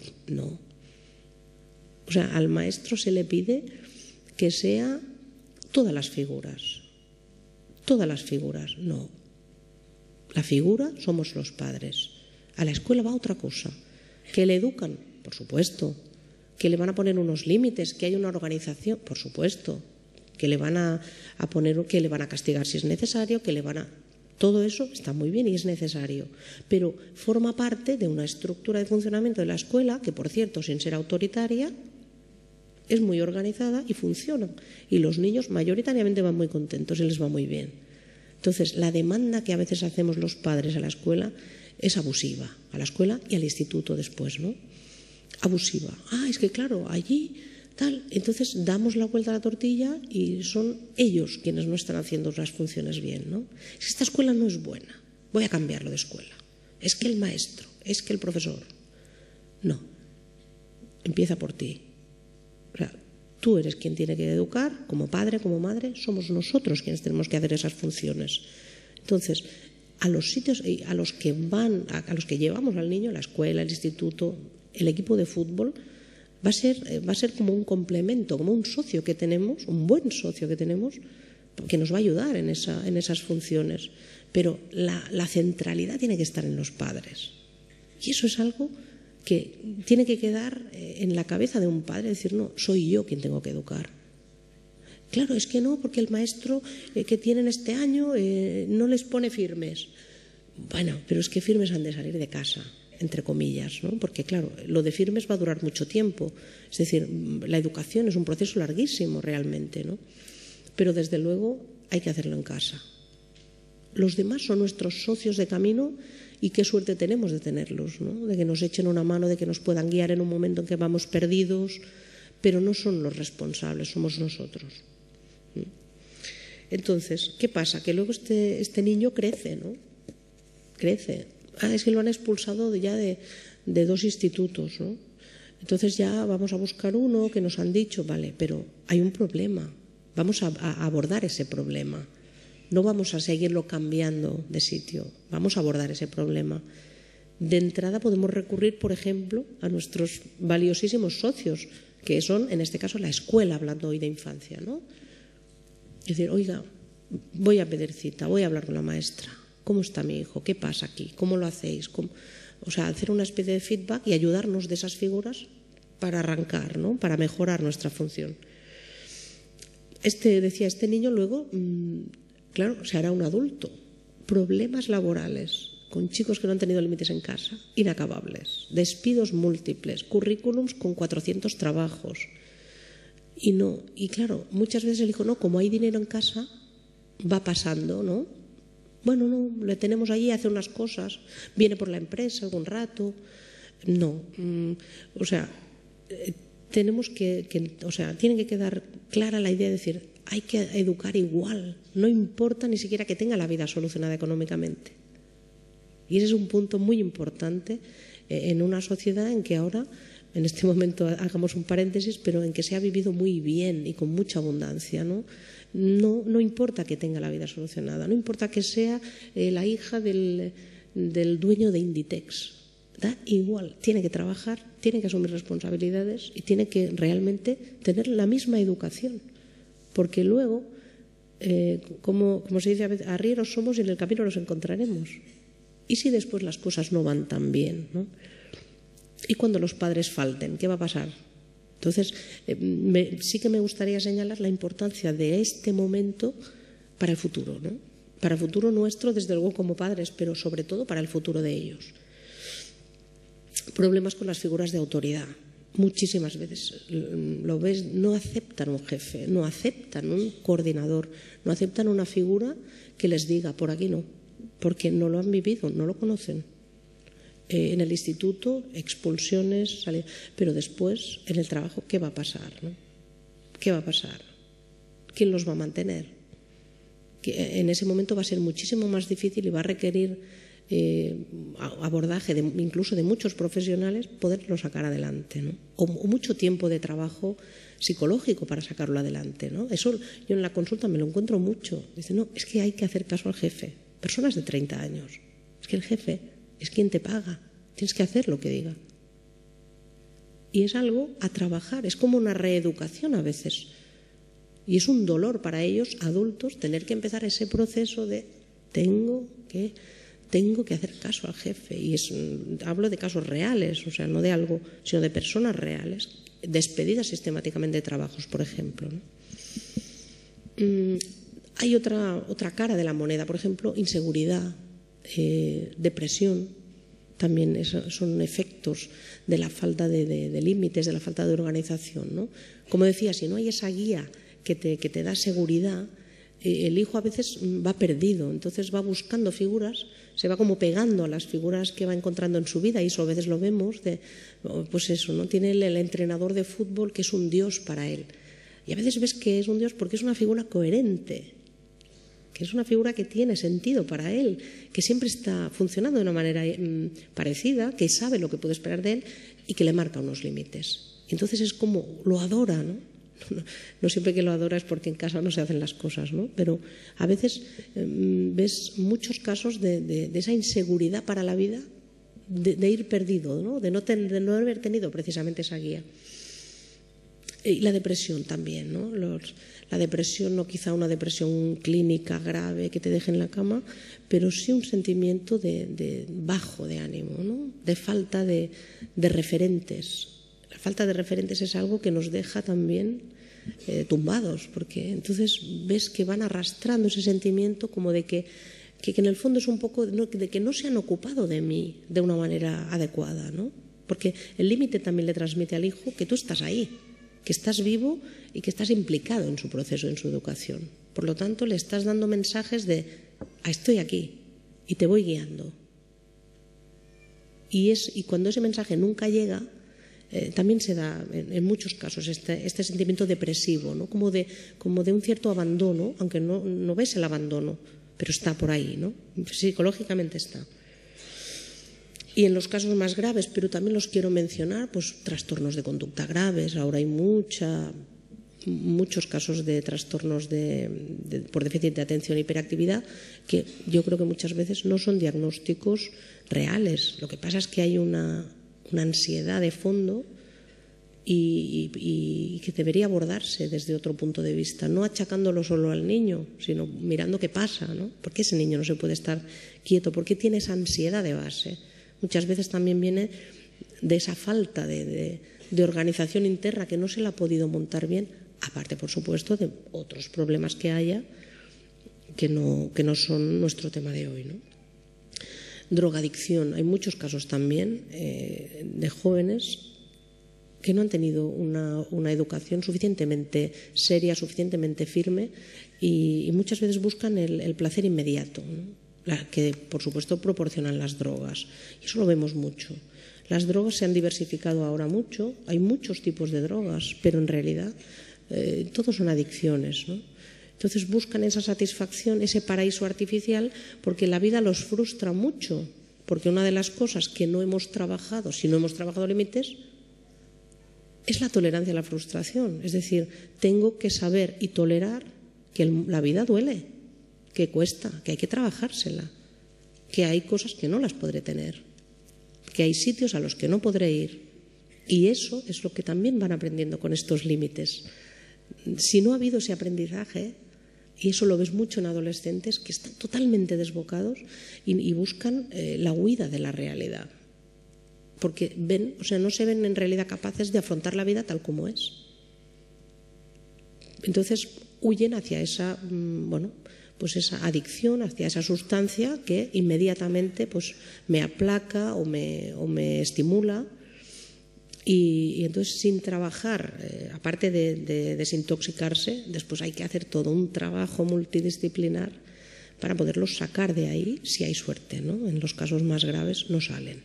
O sea, al maestro se le pide que sea todas las figuras, no. La figura somos los padres. A la escuela va otra cosa. ¿Que le educan? Por supuesto. ¿Que le van a poner unos límites? ¿Que hay una organización? Por supuesto. ¿Que le van a poner, que le van a castigar si es necesario? Todo eso está muy bien y es necesario, pero forma parte de una estructura de funcionamiento de la escuela que, por cierto, sin ser autoritaria, es muy organizada y funciona. Y los niños mayoritariamente van muy contentos y les va muy bien. Entonces, la demanda que a veces hacemos los padres a la escuela es abusiva, a la escuela y al instituto después, ¿no? Abusiva. Es que claro, allí tal. Entonces damos la vuelta a la tortilla y son ellos quienes no están haciendo las funciones bien, ¿no? Es que esta escuela no es buena, voy a cambiarlo de escuela. Es que el maestro, es que el profesor. No, empieza por ti. O sea, tú eres quien tiene que educar, como padre, como madre, somos nosotros quienes tenemos que hacer esas funciones. Entonces, a los sitios a los que llevamos al niño, la escuela, el instituto, el equipo de fútbol, va a ser como un complemento, como un socio que tenemos, un buen socio que tenemos, que nos va a ayudar en esas funciones. Pero la centralidad tiene que estar en los padres. Y eso es algo que tiene que quedar en la cabeza de un padre, decir, no, soy yo quien tengo que educar. Claro, es que no, porque el maestro que tienen este año no les pone firmes. Bueno, pero es que firmes han de salir de casa, entre comillas, ¿no? Porque claro, lo de firmes va a durar mucho tiempo. Es decir, la educación es un proceso larguísimo realmente, ¿no? Pero desde luego hay que hacerlo en casa. Los demás son nuestros socios de camino y qué suerte tenemos de tenerlos, ¿no? De que nos echen una mano, de que nos puedan guiar en un momento en que vamos perdidos, pero no son los responsables, somos nosotros. Entonces, ¿qué pasa? Que luego este niño crece, ¿no? Crece. Es que lo han expulsado ya de 2 institutos, ¿no? Entonces ya vamos a buscar uno que nos han dicho, vale, pero hay un problema. Vamos a abordar ese problema. No vamos a seguirlo cambiando de sitio. Vamos a abordar ese problema. De entrada podemos recurrir, por ejemplo, a nuestros valiosísimos socios, que son, en este caso, la escuela, hablando hoy de infancia, ¿no? Es decir, oiga, voy a pedir cita, voy a hablar con la maestra. ¿Cómo está mi hijo? ¿Qué pasa aquí? ¿Cómo lo hacéis? O sea, hacer una especie de feedback y ayudarnos de esas figuras para arrancar, ¿no? Para mejorar nuestra función. Decía, este niño luego, claro, se hará un adulto. Problemas laborales con chicos que no han tenido límites en casa, inacabables, despidos múltiples, currículums con 400 trabajos. Y claro, muchas veces el hijo, no, como hay dinero en casa, va pasando, ¿no? Bueno, no, le tenemos allí, hace unas cosas, viene por la empresa algún rato. No, o sea, tenemos o sea, tiene que quedar clara la idea de decir, hay que educar igual, no importa ni siquiera que tenga la vida solucionada económicamente. Y ese es un punto muy importante en una sociedad en que ahora, en este momento hagamos un paréntesis, pero en que se ha vivido muy bien y con mucha abundancia, ¿no? No importa que tenga la vida solucionada, no importa que sea la hija del dueño de Inditex, da igual, tiene que trabajar, tiene que asumir responsabilidades y tiene que realmente tener la misma educación, porque luego, como se dice a veces, arrieros somos y en el camino los encontraremos. ¿Y si después las cosas no van tan bien, ¿no? ¿Y cuando los padres falten? ¿Qué va a pasar? Entonces, sí que me gustaría señalar la importancia de este momento para el futuro, ¿no? Para el futuro nuestro, desde luego como padres, pero sobre todo para el futuro de ellos. Problemas con las figuras de autoridad. Muchísimas veces lo ves, no aceptan un jefe, no aceptan un coordinador, no aceptan una figura que les diga por aquí no, porque no lo han vivido, no lo conocen. En el instituto, expulsiones, pero después, en el trabajo, ¿qué va a pasar, ¿no? ¿Qué va a pasar? ¿Quién los va a mantener? Que en ese momento va a ser muchísimo más difícil y va a requerir abordaje incluso de muchos profesionales poderlo sacar adelante, ¿no? O mucho tiempo de trabajo psicológico para sacarlo adelante, ¿no? Eso yo en la consulta me lo encuentro mucho. Dice, no, es que hay que hacer caso al jefe. Personas de 30 años. Es que el jefe es quien te paga. Tienes que hacer lo que diga. Y es algo a trabajar. Es como una reeducación a veces. Y es un dolor para ellos, adultos, tener que empezar ese proceso de tengo que hacer caso al jefe. Y hablo de casos reales, o sea, no de algo, sino de personas reales, despedidas sistemáticamente de trabajos, por ejemplo, ¿no? Hay otra cara de la moneda, por ejemplo, inseguridad, depresión, también son efectos de la falta de límites, de la falta de organización, ¿no? Como decía, si no hay esa guía que te da seguridad, el hijo a veces va perdido, entonces va buscando figuras, se va como pegando a las figuras que va encontrando en su vida, y eso a veces lo vemos, pues eso, ¿no? Tiene el entrenador de fútbol que es un dios para él, y a veces ves que es un dios porque es una figura coherente, que es una figura que tiene sentido para él, que siempre está funcionando de una manera parecida, que sabe lo que puede esperar de él y que le marca unos límites. Entonces es como lo adora, ¿no? No siempre que lo adora es porque en casa no se hacen las cosas, ¿no? Pero a veces ves muchos casos de esa inseguridad para la vida, de ir perdido, ¿no? De no haber tenido precisamente esa guía. Y la depresión también, ¿no? La depresión, no quizá una depresión clínica grave que te deje en la cama, pero sí un sentimiento de bajo de ánimo, ¿no? De falta de referentes. La falta de referentes es algo que nos deja también tumbados, porque entonces ves que van arrastrando ese sentimiento como de que en el fondo es un poco de que no se han ocupado de mí de una manera adecuada, ¿no? Porque el límite también le transmite al hijo que tú estás ahí, que estás vivo y que estás implicado en su proceso, en su educación. Por lo tanto, le estás dando mensajes de estoy aquí y te voy guiando. Y cuando ese mensaje nunca llega, también se da en muchos casos este sentimiento depresivo, ¿no? Como de un cierto abandono, aunque no ves el abandono, pero está por ahí, ¿no? Psicológicamente está. Y en los casos más graves, pero también los quiero mencionar, pues trastornos de conducta graves. Ahora hay muchos casos de trastornos por déficit de atención e hiperactividad que yo creo que muchas veces no son diagnósticos reales. Lo que pasa es que hay una ansiedad de fondo y que debería abordarse desde otro punto de vista, no achacándolo solo al niño, sino mirando qué pasa, ¿no? ¿Por qué ese niño no se puede estar quieto? ¿Por qué tiene esa ansiedad de base? Muchas veces también viene de esa falta de organización interna que no se la ha podido montar bien, aparte, por supuesto, de otros problemas que haya que no son nuestro tema de hoy, ¿no? Drogadicción. Hay muchos casos también de jóvenes que no han tenido una educación suficientemente seria, suficientemente firme y muchas veces buscan el placer inmediato, ¿no? Que por supuesto proporcionan las drogas. Y eso lo vemos mucho. Las drogas se han diversificado ahora mucho, hay muchos tipos de drogas, pero en realidad todos son adicciones, ¿no? Entonces buscan esa satisfacción, ese paraíso artificial, porque la vida los frustra mucho, porque una de las cosas que no hemos trabajado, si no hemos trabajado límites, es la tolerancia a la frustración. Es decir, tengo que saber y tolerar que la vida duele, que cuesta, que hay que trabajársela, que hay cosas que no las podré tener, que hay sitios a los que no podré ir. Y eso es lo que también van aprendiendo con estos límites. Si no ha habido ese aprendizaje, y eso lo ves mucho en adolescentes que están totalmente desbocados y buscan la huida de la realidad. Porque no se ven en realidad capaces de afrontar la vida tal como es. Entonces huyen hacia esa, esa adicción, hacia esa sustancia que inmediatamente me aplaca o me estimula. Y entonces, sin trabajar, aparte de desintoxicarse, después hay que hacer todo un trabajo multidisciplinar para poderlos sacar de ahí, si hay suerte, ¿no? En los casos más graves no salen.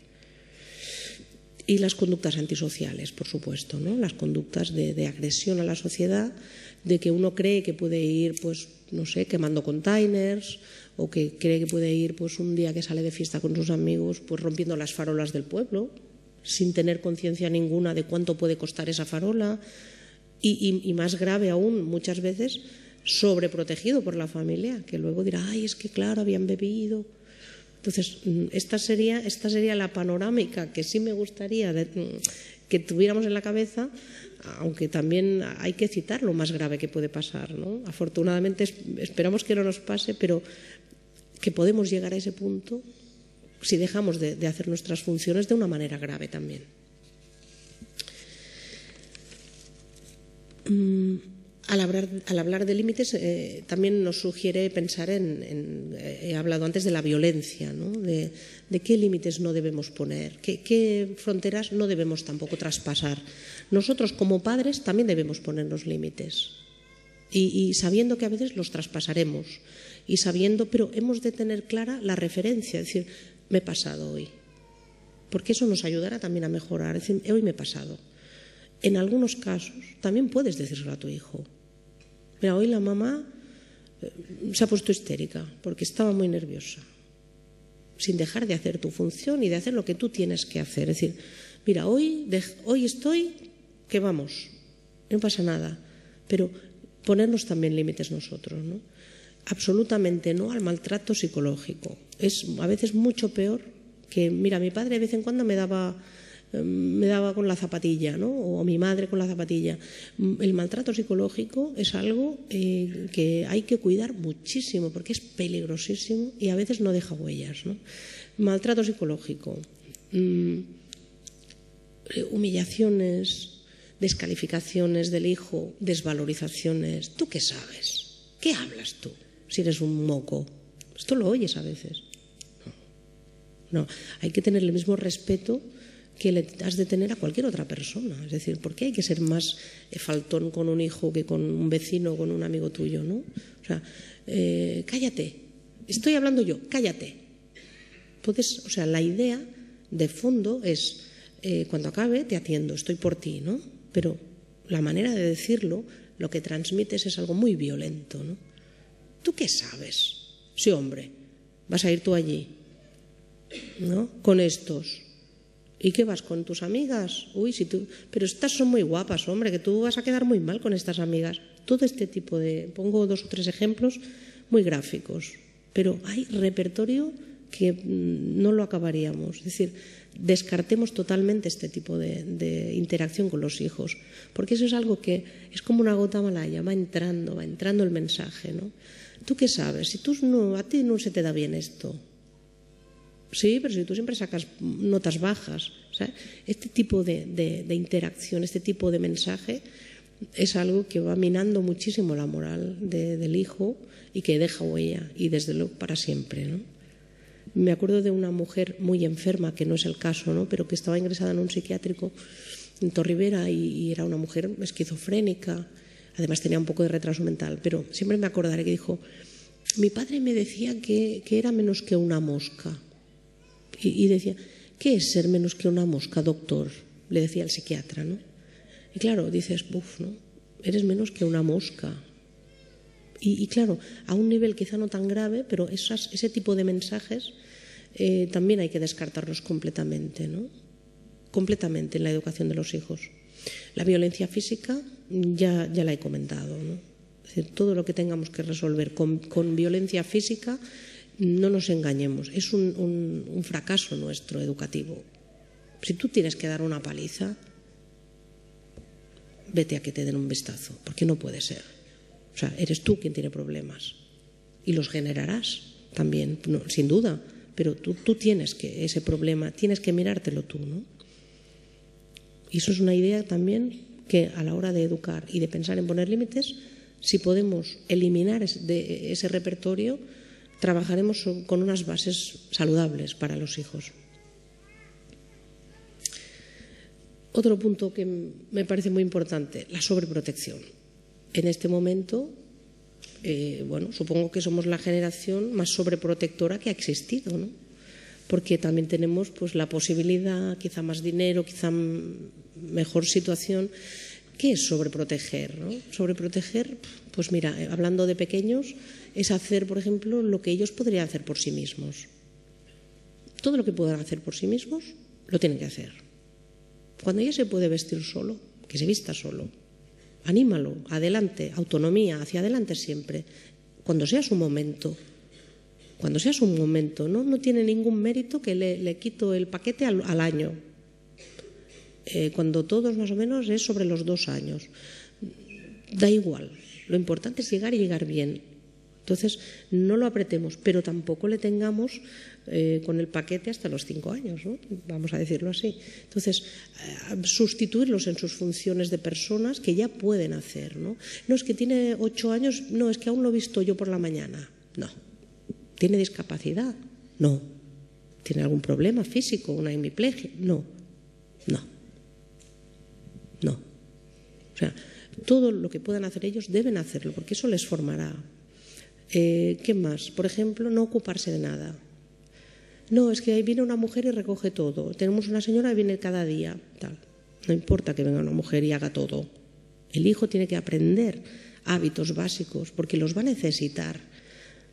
Y las conductas antisociales, por supuesto, ¿no? Las conductas de agresión a la sociedad, de que uno cree que puede ir, quemando containers, o que cree que puede ir, un día que sale de fiesta con sus amigos, rompiendo las farolas del pueblo, sin tener conciencia ninguna de cuánto puede costar esa farola y más grave aún, muchas veces sobreprotegido por la familia, que luego dirá, ay, es que claro, habían bebido. Entonces, esta sería la panorámica que sí me gustaría que tuviéramos en la cabeza, aunque también hay que citar lo más grave que puede pasar, ¿no? Afortunadamente esperamos que no nos pase, pero que podemos llegar a ese punto si dejamos de hacer nuestras funciones de una manera grave también. Al hablar de límites, también nos sugiere pensar he hablado antes de la violencia, ¿no? De qué límites no debemos poner, qué fronteras no debemos tampoco traspasar. Nosotros como padres también debemos ponernos límites y sabiendo que a veces los traspasaremos pero hemos de tener clara la referencia, es decir, me he pasado hoy, porque eso nos ayudará también a mejorar. Es decir, hoy me he pasado. En algunos casos también puedes decírselo a tu hijo. Mira, hoy la mamá se ha puesto histérica porque estaba muy nerviosa, sin dejar de hacer tu función y de hacer lo que tú tienes que hacer. Es decir, mira, hoy estoy, que vamos, no pasa nada, pero ponernos también límites nosotros, ¿no? Absolutamente no al maltrato psicológico. Es a veces mucho peor que, mira, mi padre de vez en cuando me daba con la zapatilla, ¿no? O mi madre con la zapatilla. El maltrato psicológico es algo que hay que cuidar muchísimo porque es peligrosísimo y a veces no deja huellas, ¿no? Maltrato psicológico, humillaciones, descalificaciones del hijo, desvalorizaciones. ¿Tú qué sabes? ¿Qué hablas tú si eres un moco? Esto lo oyes a veces. No, hay que tener el mismo respeto que le has de tener a cualquier otra persona. Es decir, ¿por qué hay que ser más faltón con un hijo que con un vecino o con un amigo tuyo, ¿no? O sea, cállate, estoy hablando yo, cállate. La idea de fondo es, cuando acabe te atiendo, estoy por ti, ¿no? Pero la manera de decirlo, lo que transmites es algo muy violento, ¿no? ¿Tú qué sabes? Sí, hombre, vas a ir tú allí, ¿no? Con estos. ¿Y qué vas con tus amigas? Pero estas son muy guapas, hombre, que tú vas a quedar muy mal con estas amigas. Todo este tipo pongo 2 o 3 ejemplos muy gráficos, pero hay repertorio que no lo acabaríamos. Es decir, descartemos totalmente este tipo de interacción con los hijos, porque eso es algo que es como una gota malaya, va entrando el mensaje, ¿no? ¿Tú qué sabes? Si a ti no se te da bien esto. Sí, pero si tú siempre sacas notas bajas. ¿Sabes? Este tipo de interacción, este tipo de mensaje es algo que va minando muchísimo la moral del hijo y que deja huella, y desde luego para siempre, ¿no? Me acuerdo de una mujer muy enferma, que no es el caso, ¿no?, pero que estaba ingresada en un psiquiátrico en Torribera y era una mujer esquizofrénica, además tenía un poco de retraso mental, pero siempre me acordaré que dijo: mi padre me decía que era menos que una mosca. Y decía: ¿qué es ser menos que una mosca, doctor? Le decía el psiquiatra, ¿no? Y claro, dices, buf, ¿no? Eres menos que una mosca. Y claro, a un nivel quizá no tan grave, pero ese tipo de mensajes también hay que descartarlos completamente, ¿no? Completamente en la educación de los hijos. La violencia física ya la he comentado, ¿no? Es decir, todo lo que tengamos que resolver con violencia física, no nos engañemos, es un fracaso nuestro educativo. Si tú tienes que dar una paliza, vete a que te den un vistazo, porque no puede ser. O sea, eres tú quien tiene problemas y los generarás también, no, sin duda, pero tú tienes que ese problema, tienes que mirártelo tú, ¿no? Y eso es una idea también que a la hora de educar y de pensar en poner límites, si podemos eliminar ese repertorio, trabajaremos con unas bases saludables para los hijos. Otro punto que me parece muy importante, la sobreprotección. En este momento, supongo que somos la generación más sobreprotectora que ha existido, ¿no? Porque también tenemos pues la posibilidad, quizá más dinero, quizá mejor situación. ¿Qué es sobreproteger, ¿no? Sobreproteger, pues mira, hablando de pequeños, es hacer, por ejemplo, lo que ellos podrían hacer por sí mismos. Todo lo que puedan hacer por sí mismos, lo tienen que hacer. Cuando ella se puede vestir solo, que se vista solo. Anímalo, adelante, autonomía, hacia adelante siempre. Cuando sea su momento. Cuando sea su momento, ¿no? No tiene ningún mérito que le quito el paquete al año. Cuando todos más o menos es sobre los 2 años. Da igual. Lo importante es llegar y llegar bien. Entonces, no lo apretemos, pero tampoco le tengamos con el paquete hasta los 5 años, ¿no? Vamos a decirlo así. Entonces, sustituirlos en sus funciones de personas que ya pueden hacer, ¿no? No es que tiene 8 años, no, es que aún lo he visto yo por la mañana. No. ¿Tiene discapacidad? No. ¿Tiene algún problema físico, una hemiplegia? No. O sea, todo lo que puedan hacer ellos deben hacerlo, porque eso les formará. ¿Qué más? Por ejemplo, no ocuparse de nada. No, es que ahí viene una mujer y recoge todo. Tenemos una señora que viene cada día. Tal. No importa que venga una mujer y haga todo. El hijo tiene que aprender hábitos básicos porque los va a necesitar.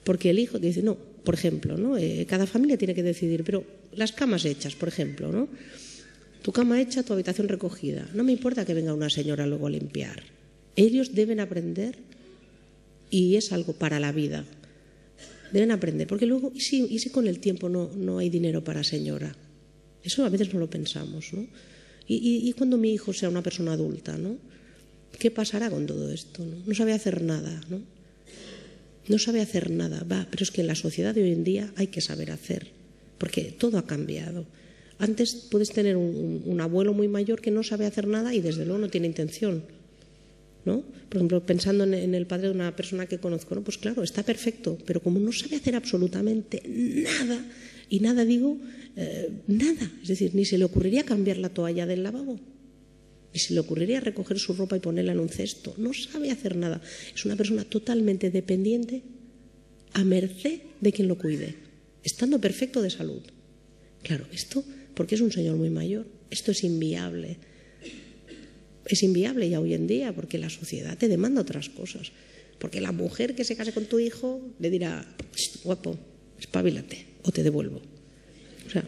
Porque el hijo dice, no, por ejemplo, ¿no? Cada familia tiene que decidir, pero las camas hechas, por ejemplo, ¿no? Tu cama hecha, tu habitación recogida. No me importa que venga una señora luego a limpiar. Ellos deben aprender, y es algo para la vida. Deben aprender, porque luego, ¿y si con el tiempo no hay dinero para señora? Eso a veces no lo pensamos, ¿no? ¿Y cuando mi hijo sea una persona adulta, ¿no? ¿Qué pasará con todo esto, ¿no? No sabe hacer nada, ¿no? No sabe hacer nada, pero es que en la sociedad de hoy en día hay que saber hacer, porque todo ha cambiado. Antes puedes tener un abuelo muy mayor que no sabe hacer nada y desde luego no tiene intención, ¿no? Por ejemplo, pensando en el padre de una persona que conozco, ¿no? Pues claro, está perfecto, pero como no sabe hacer absolutamente nada, y nada digo, nada, es decir, ni se le ocurriría cambiar la toalla del lavabo, ni se le ocurriría recoger su ropa y ponerla en un cesto, no sabe hacer nada, es una persona totalmente dependiente, a merced de quien lo cuide, estando perfecto de salud. Claro, esto, porque es un señor muy mayor, esto es inviable. Es inviable ya hoy en día porque la sociedad te demanda otras cosas. Porque la mujer que se case con tu hijo le dirá, guapo, espabilate o te devuelvo. O sea,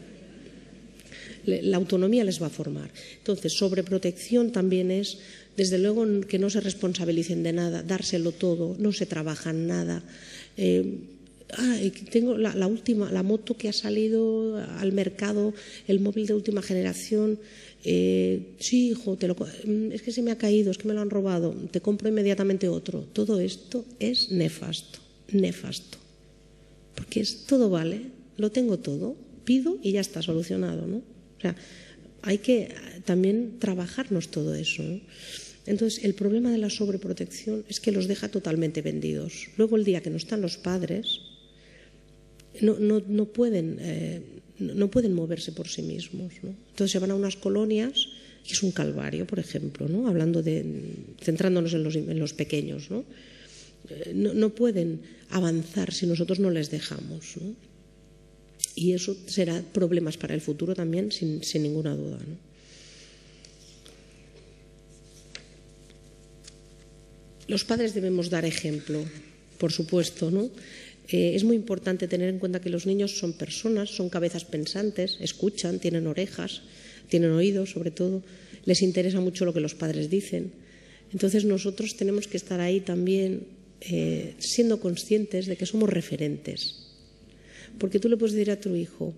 la autonomía les va a formar. Entonces, sobreprotección también es, desde luego, que no se responsabilicen de nada, dárselo todo, no se trabaja en nada. tengo la última, la moto que ha salido al mercado, el móvil de última generación. Sí, hijo, es que se me ha caído, es que me lo han robado, te compro inmediatamente otro. Todo esto es nefasto, nefasto. Porque todo vale, lo tengo todo, pido y ya está solucionado, ¿no? O sea, hay que también trabajarnos todo eso, ¿no? Entonces, el problema de la sobreprotección es que los deja totalmente vendidos. Luego, el día que no están los padres, no pueden moverse por sí mismos, ¿no? Entonces, se van a unas colonias, y es un calvario, por ejemplo, ¿no? Centrándonos en los pequeños, ¿no? No pueden avanzar si nosotros no les dejamos, ¿no? Y eso será problemas para el futuro también, sin ninguna duda, ¿no? Los padres debemos dar ejemplo, por supuesto, ¿no? Es muy importante tener en cuenta que los niños son personas, son cabezas pensantes, escuchan, tienen orejas, tienen oídos, sobre todo, les interesa mucho lo que los padres dicen. Entonces nosotros tenemos que estar ahí también siendo conscientes de que somos referentes. Porque tú le puedes decir a tu hijo,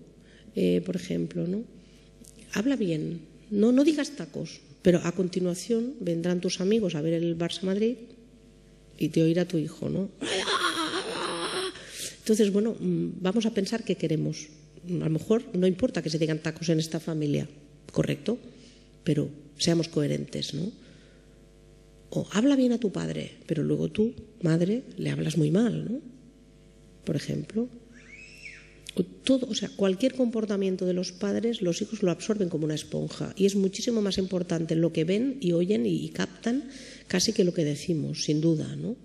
por ejemplo, ¿no? Habla bien, no digas tacos, pero a continuación vendrán tus amigos a ver el Barça Madrid y te oirá tu hijo, ¿no? Entonces, bueno, vamos a pensar qué queremos. A lo mejor no importa que se digan tacos en esta familia, correcto, pero seamos coherentes, ¿no? O habla bien a tu padre, pero luego tú, madre, le hablas muy mal, ¿no? Por ejemplo. Cualquier comportamiento de los padres, los hijos lo absorben como una esponja y es muchísimo más importante lo que ven y oyen y captan casi que lo que decimos, sin duda, ¿no?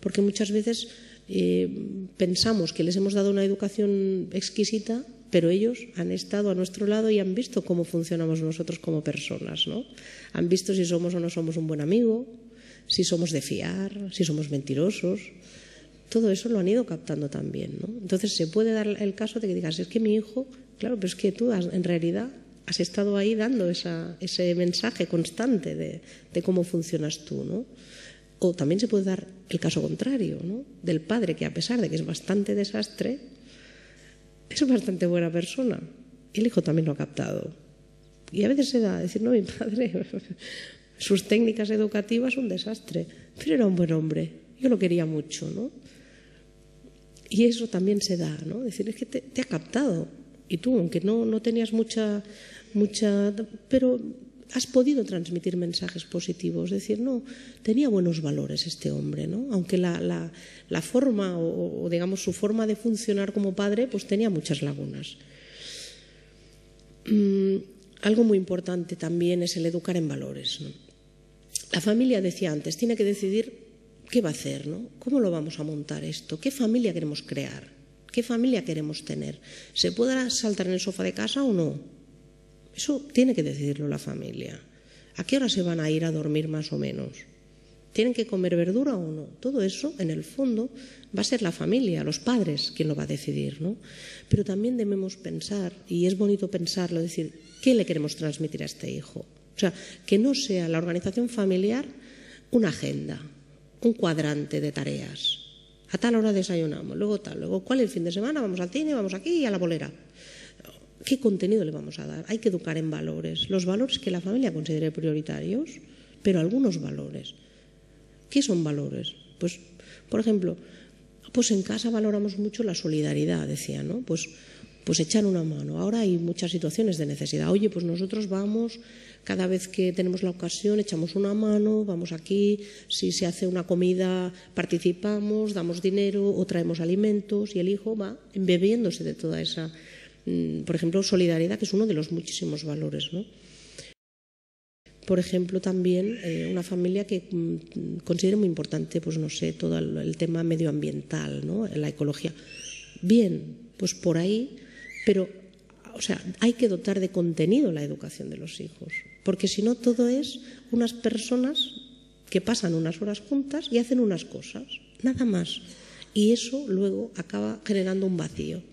Porque muchas veces pensamos que les hemos dado una educación exquisita, pero ellos han estado a nuestro lado y han visto cómo funcionamos nosotros como personas, ¿no? Han visto si somos o no somos un buen amigo, si somos de fiar, si somos mentirosos. Todo eso lo han ido captando también, ¿no? Entonces se puede dar el caso de que digas, es que mi hijo, claro, pero es que tú en realidad has estado ahí dando ese mensaje constante de cómo funcionas tú, ¿no? O también se puede dar el caso contrario, ¿no? Del padre que a pesar de que es bastante desastre, es bastante buena persona. Y el hijo también lo ha captado. Y a veces se da a decir, no, mi padre, sus técnicas educativas un desastre, pero era un buen hombre, yo lo quería mucho, ¿no? Y eso también se da, ¿no? Decir, es que te ha captado. Y tú, aunque no tenías mucha, pero has podido transmitir mensajes positivos. Es decir, no, tenía buenos valores este hombre, ¿no? Aunque la forma o digamos su forma de funcionar como padre, pues tenía muchas lagunas. Algo muy importante también es el educar en valores, ¿no? La familia, decía antes, tiene que decidir qué va a hacer, ¿no? ¿Cómo lo vamos a montar esto? ¿Qué familia queremos crear? ¿Qué familia queremos tener? ¿Se podrá saltar en el sofá de casa o no? Eso tiene que decidirlo la familia. ¿A qué hora se van a ir a dormir más o menos? ¿Tienen que comer verdura o no? Todo eso, en el fondo, va a ser la familia, los padres, quien lo va a decidir, ¿no? Pero también debemos pensar, y es bonito pensarlo, decir, ¿qué le queremos transmitir a este hijo? O sea, que no sea la organización familiar una agenda, un cuadrante de tareas. A tal hora desayunamos, luego tal, luego cuál el fin de semana, vamos al cine, vamos aquí y a la bolera. ¿Qué contenido le vamos a dar? Hay que educar en valores, los valores que la familia considere prioritarios, pero algunos valores. ¿Qué son valores? Pues, por ejemplo, pues en casa valoramos mucho la solidaridad, decía, ¿no? Pues echar una mano. Ahora hay muchas situaciones de necesidad. Oye, pues nosotros vamos, cada vez que tenemos la ocasión, echamos una mano, vamos aquí, si se hace una comida, participamos, damos dinero o traemos alimentos y el hijo va embebiéndose de toda esa, por ejemplo, solidaridad, que es uno de los muchísimos valores, ¿no? Por ejemplo, también una familia que considere muy importante, pues no sé, todo el tema medioambiental, ¿no? La ecología. Bien, pues por ahí, pero, o sea, hay que dotar de contenido la educación de los hijos, porque si no todo es unas personas que pasan unas horas juntas y hacen unas cosas, nada más. Y eso luego acaba generando un vacío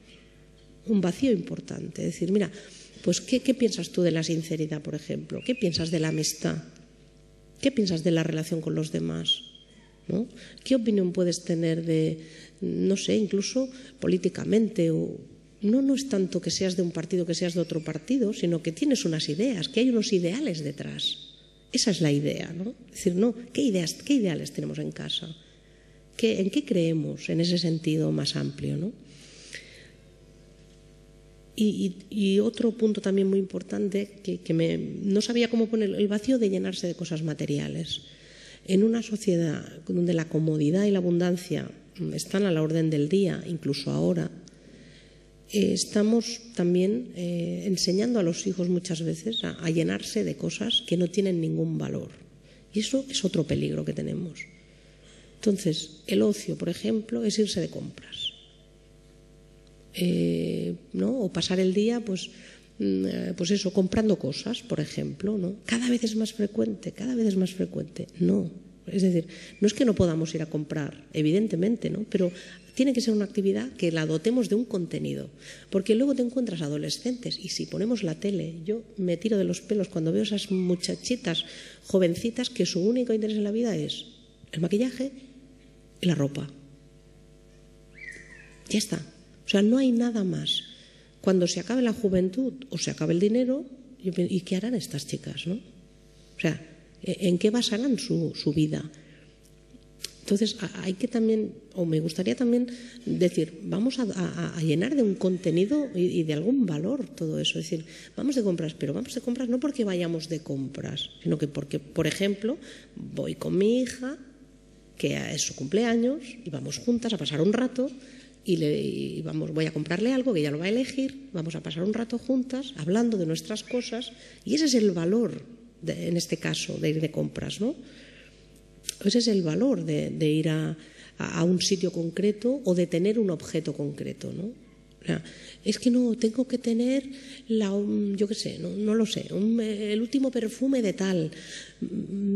importante. Es decir, mira, pues ¿qué piensas tú de la sinceridad, por ejemplo? ¿Qué piensas de la amistad? ¿Qué piensas de la relación con los demás? ¿no? ¿Qué opinión puedes tener de, no sé, incluso políticamente? No es tanto que seas de un partido, que seas de otro partido, sino que tienes unas ideas, que hay unos ideales detrás. Esa es la idea, ¿no? Es decir, no, ¿qué ideales tenemos en casa? ¿En qué creemos en ese sentido más amplio, ¿no? Y otro punto también muy importante que no sabía cómo poner, el vacío de llenarse de cosas materiales. En una sociedad donde la comodidad y la abundancia están a la orden del día, incluso ahora, estamos también enseñando a los hijos muchas veces a llenarse de cosas que no tienen ningún valor. Y eso es otro peligro que tenemos. Entonces, el ocio, por ejemplo, es irse de compras. ¿No? O pasar el día, pues eso, comprando cosas, por ejemplo, ¿no? Cada vez es más frecuente. No, es decir, no es que no podamos ir a comprar, evidentemente, ¿no? Pero tiene que ser una actividad que la dotemos de un contenido, porque luego te encuentras adolescentes y si ponemos la tele, yo me tiro de los pelos cuando veo esas muchachitas jovencitas que su único interés en la vida es el maquillaje y la ropa. Ya está. O sea, no hay nada más. Cuando se acabe la juventud o se acabe el dinero, ¿y qué harán estas chicas, no? O sea, ¿en qué basarán su vida? Entonces, hay que también, o me gustaría también decir, vamos a llenar de un contenido y de algún valor todo eso. Es decir, vamos de compras, pero vamos de compras no porque vayamos de compras, sino que porque, por ejemplo, voy con mi hija, que es su cumpleaños, y vamos juntas a pasar un rato, voy a comprarle algo que ella lo va a elegir, vamos a pasar un rato juntas hablando de nuestras cosas, y ese es el valor, en este caso, de ir de compras, ¿no? Ese es el valor de ir a un sitio concreto o de tener un objeto concreto, ¿no? O sea, es que no, tengo que tener yo qué sé, no lo sé, el último perfume de tal.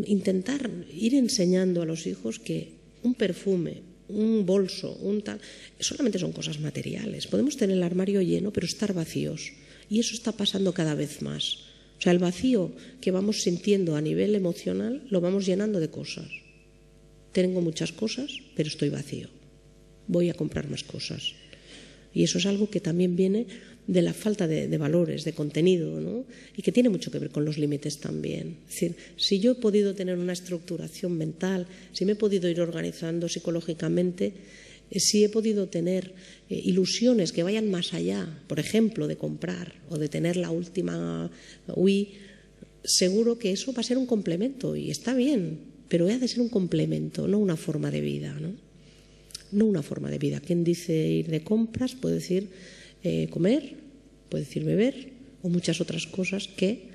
Intentar ir enseñando a los hijos que un perfume, un bolso, un tal, solamente son cosas materiales. Podemos tener el armario lleno, pero estar vacíos. Y eso está pasando cada vez más. O sea, el vacío que vamos sintiendo a nivel emocional lo vamos llenando de cosas. Tengo muchas cosas, pero estoy vacío. Voy a comprar más cosas. Y eso es algo que también viene de la falta de valores, de contenido, ¿no? Y que tiene mucho que ver con los límites también. Es decir, si yo he podido tener una estructuración mental, si me he podido ir organizando psicológicamente, si he podido tener ilusiones que vayan más allá, por ejemplo, de comprar o de tener la última Wii, seguro que eso va a ser un complemento y está bien, pero ha de ser un complemento, no una forma de vida, ¿no? No una forma de vida. Quien dice ir de compras puede decir comer, puede decir beber o muchas otras cosas que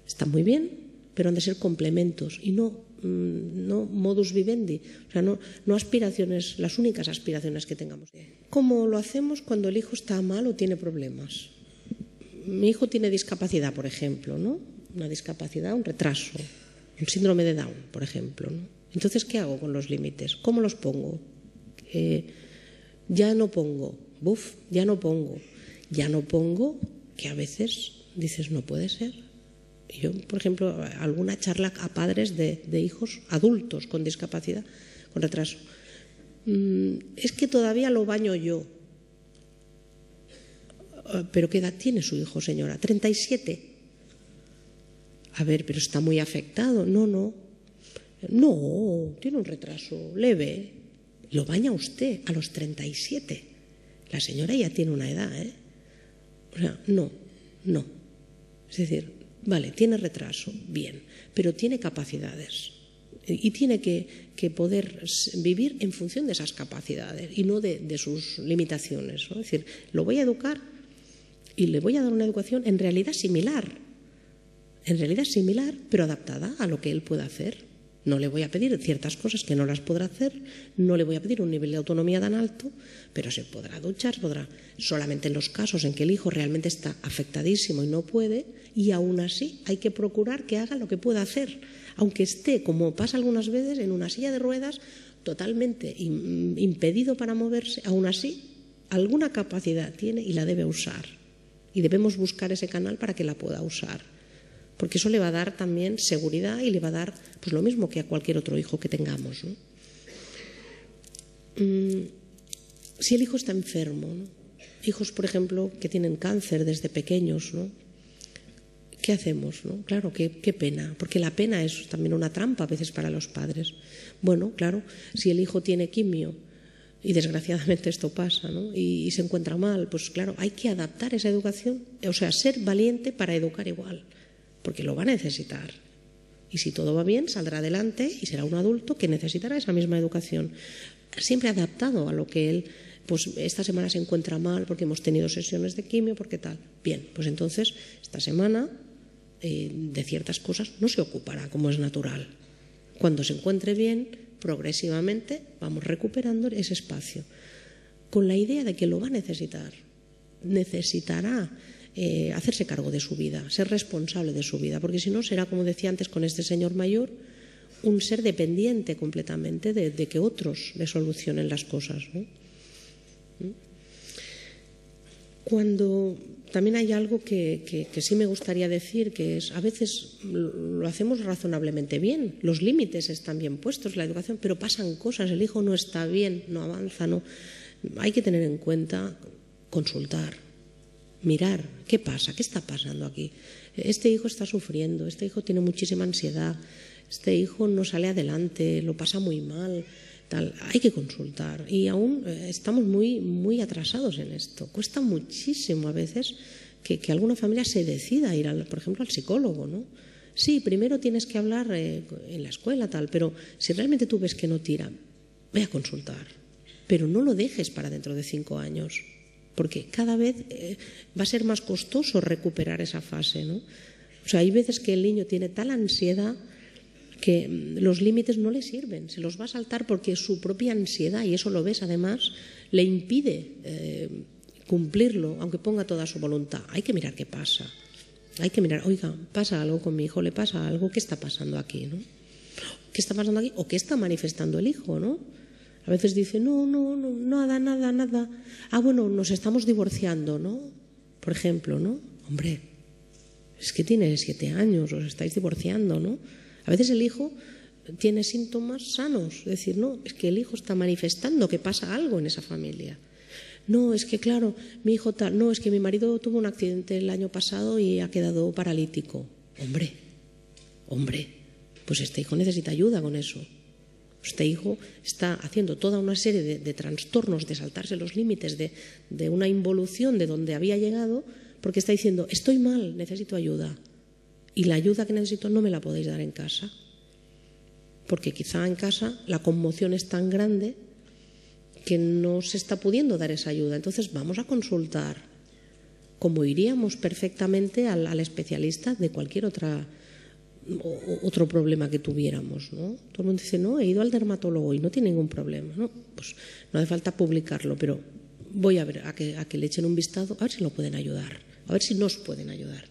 están muy bien, pero han de ser complementos y no modus vivendi, o sea, no aspiraciones, las únicas aspiraciones que tengamos. ¿Cómo lo hacemos cuando el hijo está mal o tiene problemas? Mi hijo tiene discapacidad, por ejemplo, ¿no? Una discapacidad, un retraso, un síndrome de Down, por ejemplo, ¿no? Entonces, ¿qué hago con los límites? ¿Cómo los pongo? Ya no pongo, que a veces dices, no puede ser. Yo, por ejemplo, alguna charla a padres de hijos adultos con discapacidad, con retraso. Es que todavía lo baño yo. ¿Pero qué edad tiene su hijo, señora? 37. A ver, pero está muy afectado. No, tiene un retraso leve. Lo baña usted a los 37. La señora ya tiene una edad, ¿eh? O sea, no. Es decir, vale, tiene retraso, bien, pero tiene capacidades y tiene que poder vivir en función de esas capacidades y no de sus limitaciones, ¿no? Es decir, lo voy a educar y le voy a dar una educación en realidad similar, pero adaptada a lo que él pueda hacer. No le voy a pedir ciertas cosas que no las podrá hacer, no le voy a pedir un nivel de autonomía tan alto, pero se podrá duchar, solamente en los casos en que el hijo realmente está afectadísimo y no puede, y aún así hay que procurar que haga lo que pueda hacer, aunque esté, como pasa algunas veces, en una silla de ruedas totalmente impedido para moverse, aún así alguna capacidad tiene y la debe usar, y debemos buscar ese canal para que la pueda usar. Porque eso le va a dar también seguridad y le va a dar pues lo mismo que a cualquier otro hijo que tengamos, ¿no? Si el hijo está enfermo, ¿no? Hijos, por ejemplo, que tienen cáncer desde pequeños, ¿no? ¿Qué hacemos, no? Claro, qué pena, porque la pena es también una trampa a veces para los padres. Bueno, claro, si el hijo tiene quimio, y desgraciadamente esto pasa, ¿no? Y se encuentra mal, pues claro, hay que adaptar esa educación, o sea, ser valiente para educar igual, porque lo va a necesitar. Y si todo va bien, saldrá adelante y será un adulto que necesitará esa misma educación, siempre adaptado a lo que él, pues esta semana se encuentra mal porque hemos tenido sesiones de quimio, porque tal. Bien, pues entonces esta semana de ciertas cosas no se ocupará como es natural. Cuando se encuentre bien, progresivamente vamos recuperando ese espacio, con la idea de que lo va a necesitar. Necesitará hacerse cargo de su vida, ser responsable de su vida, porque si no será, como decía antes con este señor mayor, un ser dependiente completamente de que otros le solucionen las cosas, ¿no? Cuando también hay algo que sí me gustaría decir, que es, a veces lo hacemos razonablemente bien, los límites están bien puestos, la educación, pero pasan cosas, el hijo no está bien, no avanza, no. Hay que tener en cuenta, consultar, mirar, ¿qué pasa? ¿Qué está pasando aquí? Este hijo está sufriendo, este hijo tiene muchísima ansiedad, este hijo no sale adelante, lo pasa muy mal. Tal. Hay que consultar y aún estamos muy atrasados en esto. Cuesta muchísimo a veces que alguna familia se decida a ir, por ejemplo, al psicólogo, ¿no? Sí, primero tienes que hablar en la escuela, tal, pero si realmente tú ves que no tira, ve a consultar. Pero no lo dejes para dentro de 5 años, porque cada vez va a ser más costoso recuperar esa fase, ¿no? O sea, hay veces que el niño tiene tal ansiedad que los límites no le sirven, se los va a saltar porque su propia ansiedad, y eso lo ves además, le impide cumplirlo, aunque ponga toda su voluntad. Hay que mirar qué pasa, hay que mirar, oiga, pasa algo con mi hijo, le pasa algo, ¿qué está pasando aquí, no? ¿Qué está pasando aquí? ¿O qué está manifestando el hijo, no? A veces dice, no, nada. Ah, bueno, nos estamos divorciando, ¿no? Por ejemplo, ¿no? Hombre, es que tiene 7 años, os estáis divorciando, ¿no? A veces el hijo tiene síntomas sanos, es decir, no, es que el hijo está manifestando que pasa algo en esa familia. No, es que claro, mi hijo tal, no, es que mi marido tuvo un accidente el año pasado y ha quedado paralítico. Hombre, pues este hijo necesita ayuda con eso. Este hijo está haciendo toda una serie de trastornos, de saltarse los límites, de una involución de donde había llegado, porque está diciendo, estoy mal, necesito ayuda. Y la ayuda que necesito no me la podéis dar en casa, porque quizá en casa la conmoción es tan grande que no se está pudiendo dar esa ayuda. Entonces vamos a consultar, como iríamos perfectamente al especialista de cualquier otro problema que tuviéramos, ¿no? Todo el mundo dice, no, he ido al dermatólogo y no tiene ningún problema, ¿no? Pues no hace falta publicarlo, pero voy a ver a que le echen un vistazo, a ver si lo pueden ayudar, a ver si nos pueden ayudar.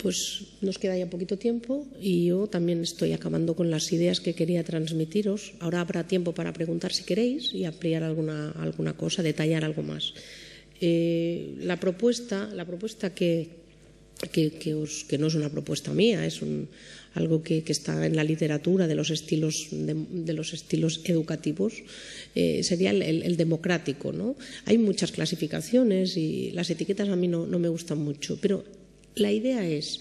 Pues nos queda ya poquito tiempo y yo también estoy acabando con las ideas que quería transmitiros. Ahora habrá tiempo para preguntar si queréis y ampliar alguna cosa, detallar algo más. La propuesta que no es una propuesta mía, es algo que está en la literatura de los estilos educativos, sería el democrático, ¿no? Hay muchas clasificaciones y las etiquetas a mí no me gustan mucho, pero la idea es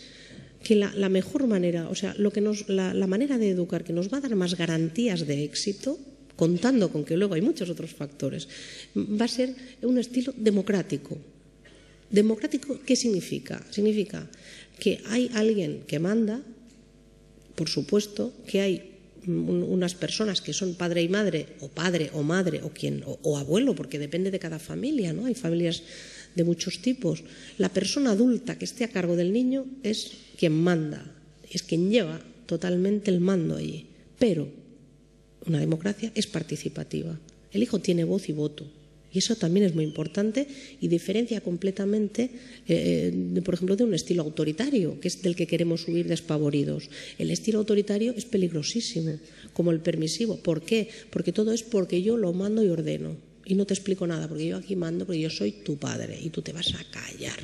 que la mejor manera, o sea, la manera de educar que nos va a dar más garantías de éxito, contando con que luego hay muchos otros factores, va a ser un estilo democrático. ¿Democrático qué significa? Significa que hay alguien que manda, por supuesto, que hay unas personas que son padre y madre, o padre o madre, o abuelo, porque depende de cada familia, ¿no? Hay familias de muchos tipos. La persona adulta que esté a cargo del niño es quien manda, es quien lleva totalmente el mando allí. Pero una democracia es participativa. El hijo tiene voz y voto. Y eso también es muy importante y diferencia completamente, por ejemplo, de un estilo autoritario, que es del que queremos huir despavoridos. El estilo autoritario es peligrosísimo, como el permisivo. ¿Por qué? Porque todo es porque yo lo mando y ordeno. Y no te explico nada, porque yo aquí mando, porque yo soy tu padre y tú te vas a callar.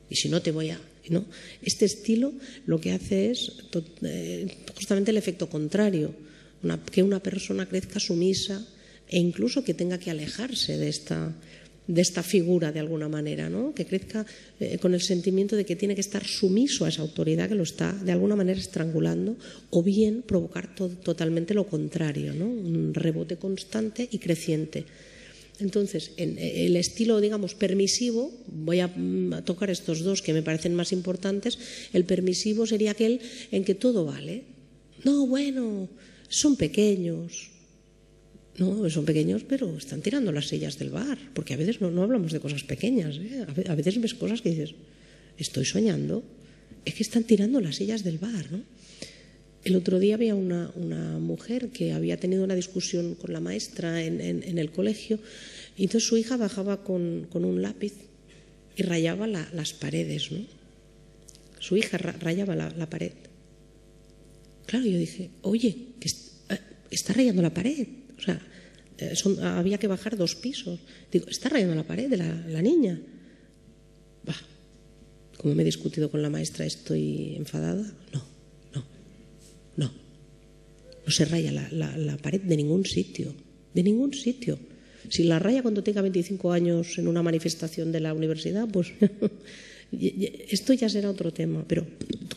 y si no te voy a... ¿no? Este estilo lo que hace es justamente el efecto contrario, que una persona crezca sumisa e incluso que tenga que alejarse de esta figura de alguna manera, ¿no? Que crezca con el sentimiento de que tiene que estar sumiso a esa autoridad que lo está de alguna manera estrangulando, o bien provocar totalmente lo contrario, ¿no? Un rebote constante y creciente. Entonces, en el estilo, digamos, permisivo, voy a tocar estos dos que me parecen más importantes. El permisivo sería aquel en que todo vale. No, bueno, son pequeños. No, son pequeños, pero están tirando las sillas del bar, porque a veces no hablamos de cosas pequeñas, ¿eh? A veces ves cosas que dices, estoy soñando, es que están tirando las sillas del bar, ¿no? El otro día había una mujer que había tenido una discusión con la maestra en el colegio, y entonces su hija bajaba con un lápiz y rayaba las paredes, ¿no? Su hija rayaba la pared. Claro, yo dije, oye, que está rayando la pared. O sea, había que bajar 2 pisos. Digo, ¿está rayando la pared de la niña? Bah, como me he discutido con la maestra, ¿estoy enfadada? No se raya la pared de ningún sitio. De ningún sitio. Si la raya cuando tenga 25 años en una manifestación de la universidad, pues esto ya será otro tema. Pero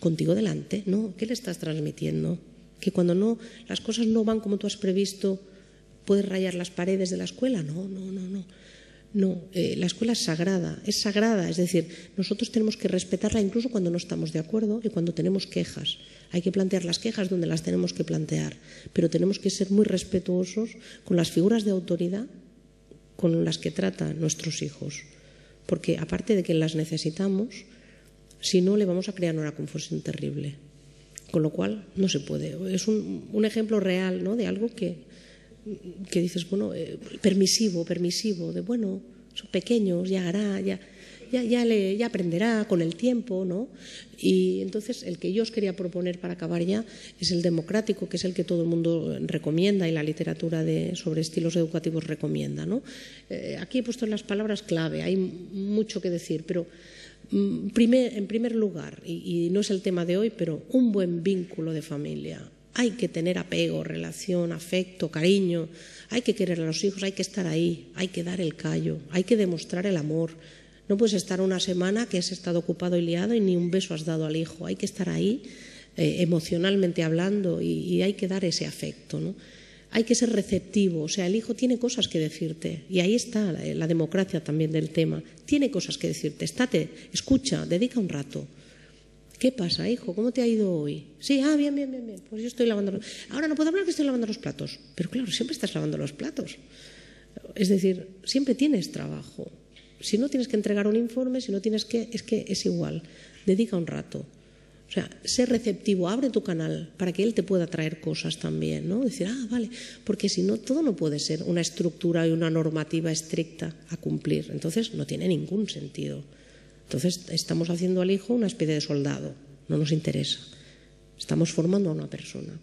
contigo delante, ¿no? ¿Qué le estás transmitiendo? Que cuando las cosas no van como tú has previsto, ¿puedes rayar las paredes de la escuela? No. La escuela es sagrada, es decir, nosotros tenemos que respetarla incluso cuando no estamos de acuerdo y cuando tenemos quejas. Hay que plantear las quejas donde las tenemos que plantear, pero tenemos que ser muy respetuosos con las figuras de autoridad con las que tratan nuestros hijos, porque aparte de que las necesitamos, si no le vamos a crear una confusión terrible. Con lo cual no se puede. Es un ejemplo real, ¿no? De algo que dices, bueno, permisivo, de bueno, son pequeños, ya hará, ya aprenderá con el tiempo, ¿no? Y entonces el que yo os quería proponer para acabar ya es el democrático, que es el que todo el mundo recomienda y la literatura sobre estilos educativos recomienda, ¿no? Aquí he puesto las palabras clave, hay mucho que decir, pero en primer lugar, y no es el tema de hoy, pero un buen vínculo de familia. Hay que tener apego, relación, afecto, cariño, hay que querer a los hijos, hay que estar ahí, hay que dar el callo, hay que demostrar el amor. No puedes estar una semana que has estado ocupado y liado y ni un beso has dado al hijo. Hay que estar ahí emocionalmente hablando y hay que dar ese afecto, ¿no? Hay que ser receptivo, o sea, el hijo tiene cosas que decirte y ahí está la democracia también del tema. Tiene cosas que decirte, estate, escucha, dedica un rato. ¿Qué pasa, hijo? ¿Cómo te ha ido hoy? Sí, bien. Pues yo estoy lavando Ahora no puedo hablar que estoy lavando los platos. Pero claro, siempre estás lavando los platos. Es decir, siempre tienes trabajo. Si no tienes que entregar un informe, si no tienes que... Es que es igual. Dedica un rato. O sea, sé receptivo, abre tu canal para que él te pueda traer cosas también, ¿no? Decir, vale, porque si no, todo no puede ser una estructura y una normativa estricta a cumplir. Entonces, no tiene ningún sentido. Entonces, estamos haciendo al hijo una especie de soldado. No nos interesa. Estamos formando a una persona.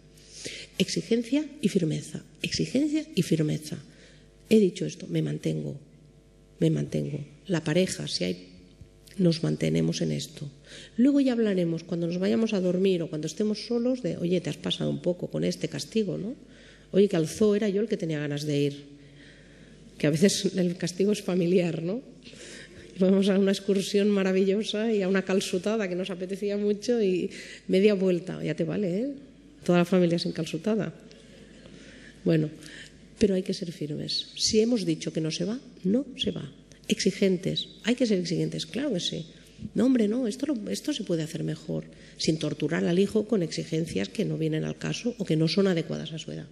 Exigencia y firmeza. Exigencia y firmeza. He dicho esto, me mantengo. La pareja, si hay, nos mantenemos en esto. Luego ya hablaremos cuando nos vayamos a dormir o cuando estemos solos de, oye, te has pasado un poco con este castigo, ¿no? Oye, que al zoo era yo el que tenía ganas de ir. Que a veces el castigo es familiar, ¿no? Vamos a una excursión maravillosa y a una calzutada que nos apetecía mucho y media vuelta. Ya te vale, ¿eh? Toda la familia es encalzutada. Bueno, pero hay que ser firmes. Si hemos dicho que no se va, no se va. Exigentes. Hay que ser exigentes, claro que sí. No, hombre, no, esto se puede hacer mejor, sin torturar al hijo con exigencias que no vienen al caso o que no son adecuadas a su edad.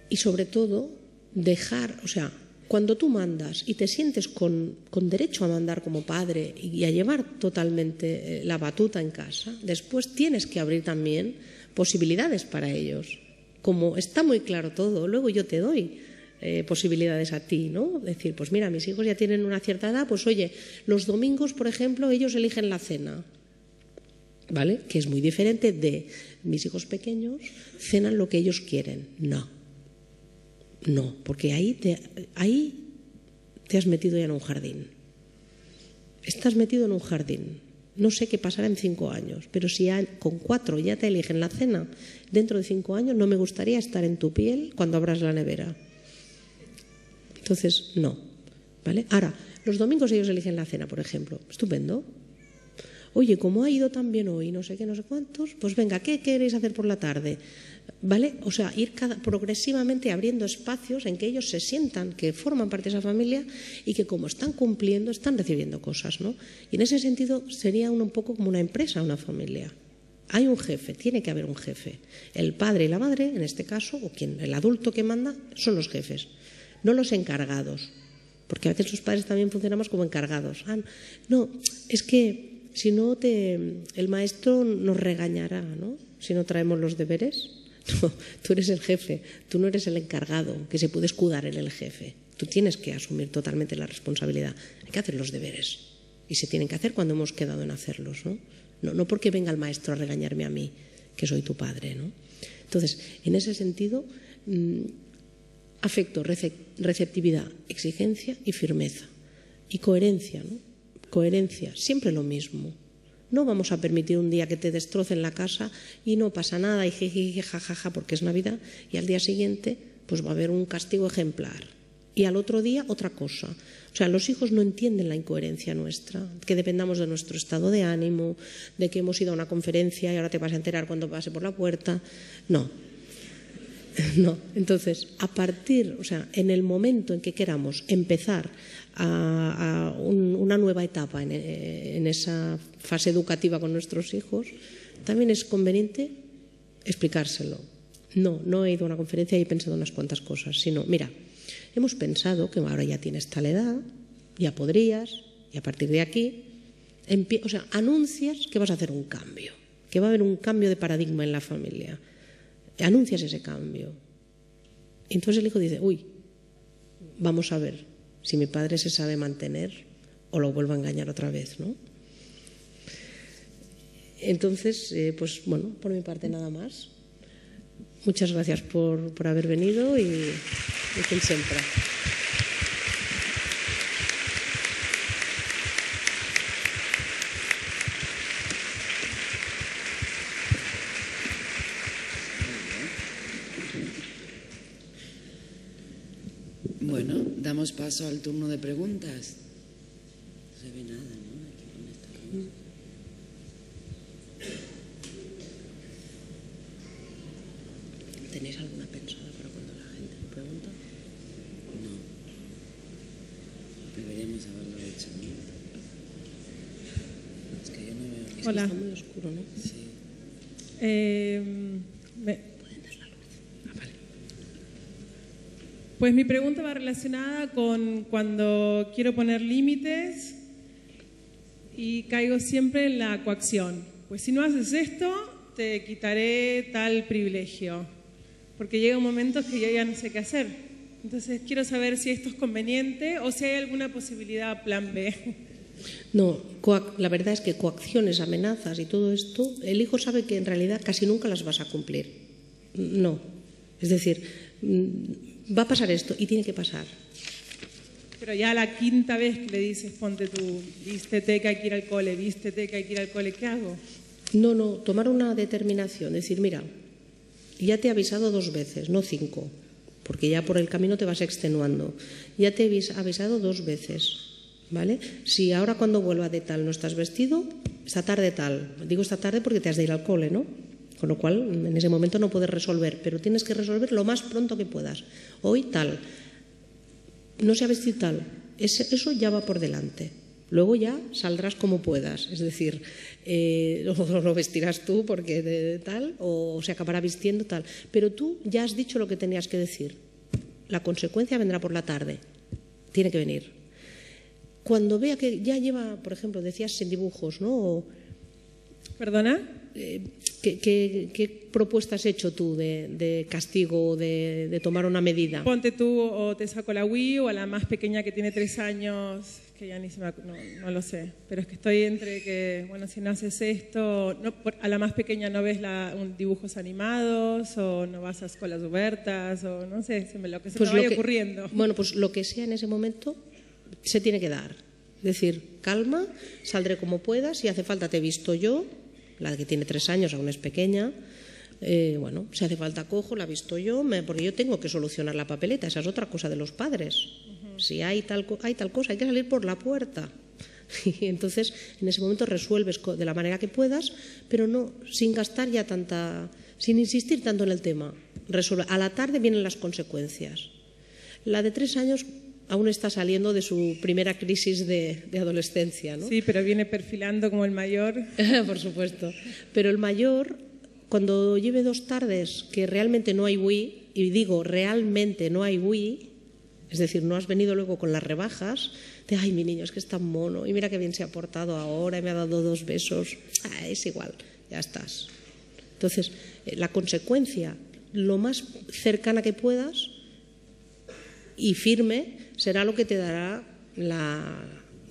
Y sobre todo, dejar, o sea, cuando tú mandas y te sientes con derecho a mandar como padre y a llevar totalmente la batuta en casa, después tienes que abrir también posibilidades para ellos. Como está muy claro todo, luego yo te doy posibilidades a ti, ¿no? Decir, pues mira, mis hijos ya tienen una cierta edad, pues oye, los domingos, por ejemplo, ellos eligen la cena, ¿vale? Que es muy diferente de mis hijos pequeños cenan lo que ellos quieren. No, porque ahí te has metido ya en un jardín. estás metido en un jardín. No sé qué pasará en 5 años, pero si con 4 ya te eligen la cena, dentro de 5 años no me gustaría estar en tu piel cuando abras la nevera. Entonces, no. ¿Vale? Ahora, los domingos ellos eligen la cena, por ejemplo. Estupendo. Oye, como ha ido tan bien hoy, no sé qué, no sé cuántos, pues venga, ¿qué queréis hacer por la tarde? ¿Vale? O sea, ir progresivamente abriendo espacios en que ellos se sientan que forman parte de esa familia y que como están cumpliendo, están recibiendo cosas, ¿no? Y en ese sentido sería un poco como una empresa, una familia. Hay un jefe, tiene que haber un jefe. El padre y la madre, en este caso, o el adulto que manda, son los jefes, no los encargados. Porque a veces los padres también funcionamos como encargados. No, es que si no el maestro nos regañará, ¿no? Si no traemos los deberes. No, tú eres el jefe, tú no eres el encargado que se puede escudar en el jefe. Tú tienes que asumir totalmente la responsabilidad. Hay que hacer los deberes y se tienen que hacer cuando hemos quedado en hacerlos, ¿no? No porque venga el maestro a regañarme a mí, que soy tu padre, ¿no? Entonces, en ese sentido, afecto, receptividad, exigencia y firmeza. Y coherencia, ¿no? Coherencia, siempre lo mismo. No vamos a permitir un día que te destrocen la casa y no pasa nada y jiji, jajaja porque es Navidad, y al día siguiente pues va a haber un castigo ejemplar y al otro día otra cosa. O sea, los hijos no entienden la incoherencia nuestra, que dependamos de nuestro estado de ánimo, de que hemos ido a una conferencia y ahora te vas a enterar cuando pase por la puerta. No. Entonces, a partir, o sea, en el momento en que queramos empezar a una nueva etapa en esa fase educativa con nuestros hijos, también es conveniente explicárselo. No he ido a una conferencia y he pensado unas cuantas cosas, sino, mira, hemos pensado que ahora ya tienes tal edad, ya podrías, y a partir de aquí, o sea, anuncias que vas a hacer un cambio, que va a haber un cambio de paradigma en la familia. Anuncias ese cambio. Entonces el hijo dice, uy, vamos a ver si mi padre se sabe mantener o lo vuelvo a engañar otra vez, ¿no? Entonces, pues bueno, por mi parte nada más. Muchas gracias por haber venido y fins sempre. Bueno, damos paso al turno de preguntas. No se ve nada, ¿no? Aquí con esta luz. ¿Tenéis alguna pensada para cuando la gente me pregunta? No. Deberíamos haberlo hecho, ¿no? Es que yo no veo. Es Hola. que está muy oscuro, ¿no? Sí. Pueden dar la luz. Vale. Pues mi pregunta va relacionada con cuando quiero poner límites y caigo siempre en la coacción. Pues si no haces esto, te quitaré tal privilegio. Porque llega un momento que yo ya no sé qué hacer. Entonces quiero saber si esto es conveniente o si hay alguna posibilidad plan B. No, la verdad es que coacciones, amenazas y todo esto, el hijo sabe que en realidad casi nunca las vas a cumplir. No. Es decir, va a pasar esto y tiene que pasar. Pero ya la quinta vez que le dices, ponte tú, vístete que hay que ir al cole, vístete que hay que ir al cole, ¿qué hago? No, tomar una determinación, decir, mira, ya te he avisado 2 veces, no 5, porque ya por el camino te vas extenuando. Ya te he avisado 2 veces, ¿vale? Si ahora cuando vuelva de tal no estás vestido, esta tarde tal. Digo esta tarde porque te has de ir al cole, ¿no? Con lo cual, en ese momento no puedes resolver, pero tienes que resolver lo más pronto que puedas. Hoy tal, no se ha vestido tal, eso ya va por delante. Luego ya saldrás como puedas, es decir, lo vestirás tú porque tal, o se acabará vistiendo tal. Pero tú ya has dicho lo que tenías que decir. La consecuencia vendrá por la tarde, tiene que venir. Cuando vea que ya lleva, por ejemplo, decías en dibujos, ¿no? ¿Perdona? ¿Qué propuesta has hecho tú de castigo, de tomar una medida? Ponte tú o te saco la Wii o a la más pequeña que tiene 3 años, que ya ni se me no lo sé. Pero es que estoy entre que, bueno, si no haces esto, a la más pequeña no ves dibujos animados o no vas a escuelas obertas o no sé, lo que se me vaya ocurriendo. Bueno, pues lo que sea en ese momento se tiene que dar. Es decir, calma, saldré como pueda, si hace falta te he visto yo, la que tiene 3 años aún es pequeña, bueno, si hace falta cojo, la he visto yo, porque yo tengo que solucionar la papeleta, esa es otra cosa de los padres. Si hay tal cosa, hay que salir por la puerta. Y entonces, en ese momento resuelves de la manera que puedas, pero no sin gastar ya sin insistir tanto en el tema. Resuelve. A la tarde vienen las consecuencias. La de 3 años aún está saliendo de su primera crisis de adolescencia, ¿no? Sí, pero viene perfilando como el mayor. Por supuesto. Pero el mayor, cuando lleve 2 tardes que realmente no hay Wii, y digo realmente no hay Wii, es decir, no has venido luego con las rebajas, de ay, mi niño es que es tan mono, y mira qué bien se ha portado ahora, y me ha dado 2 besos, es igual, ya estás. Entonces, la consecuencia, lo más cercana que puedas y firme, será lo que te dará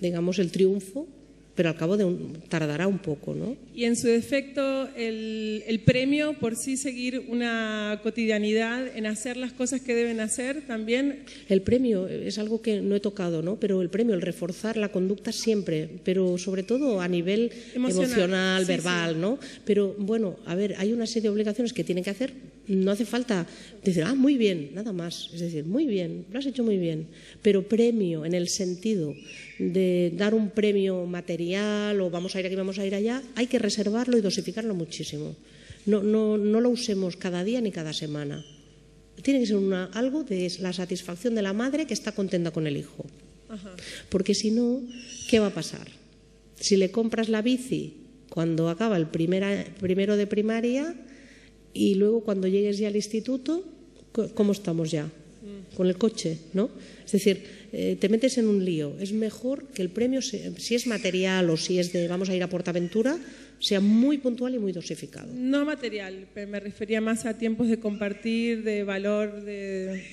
digamos, el triunfo, pero al cabo tardará un poco, ¿no? Y en su defecto, el premio por sí seguir una cotidianidad en hacer las cosas que deben hacer también. El premio es algo que no he tocado, ¿no? Pero el premio, el reforzar la conducta siempre, pero sobre todo a nivel emocional, verbal, sí. ¿No? Pero bueno, a ver, hay una serie de obligaciones que tienen que hacer. No hace falta decir, muy bien, nada más. Es decir, muy bien, lo has hecho muy bien. Pero premio en el sentido de dar un premio material o vamos a ir aquí, vamos a ir allá, hay que reservarlo y dosificarlo muchísimo. No lo usemos cada día ni cada semana. Tiene que ser algo de la satisfacción de la madre que está contenta con el hijo. Ajá. Porque si no, ¿qué va a pasar? Si le compras la bici cuando acaba el primero de primaria y luego cuando llegues ya al instituto, ¿cómo estamos ya? Con el coche, ¿no? Es decir, te metes en un lío. Es mejor que el premio, si es material o si es de vamos a ir a PortAventura, sea muy puntual y muy dosificado. No material, pero me refería más a tiempos de compartir, de valor, de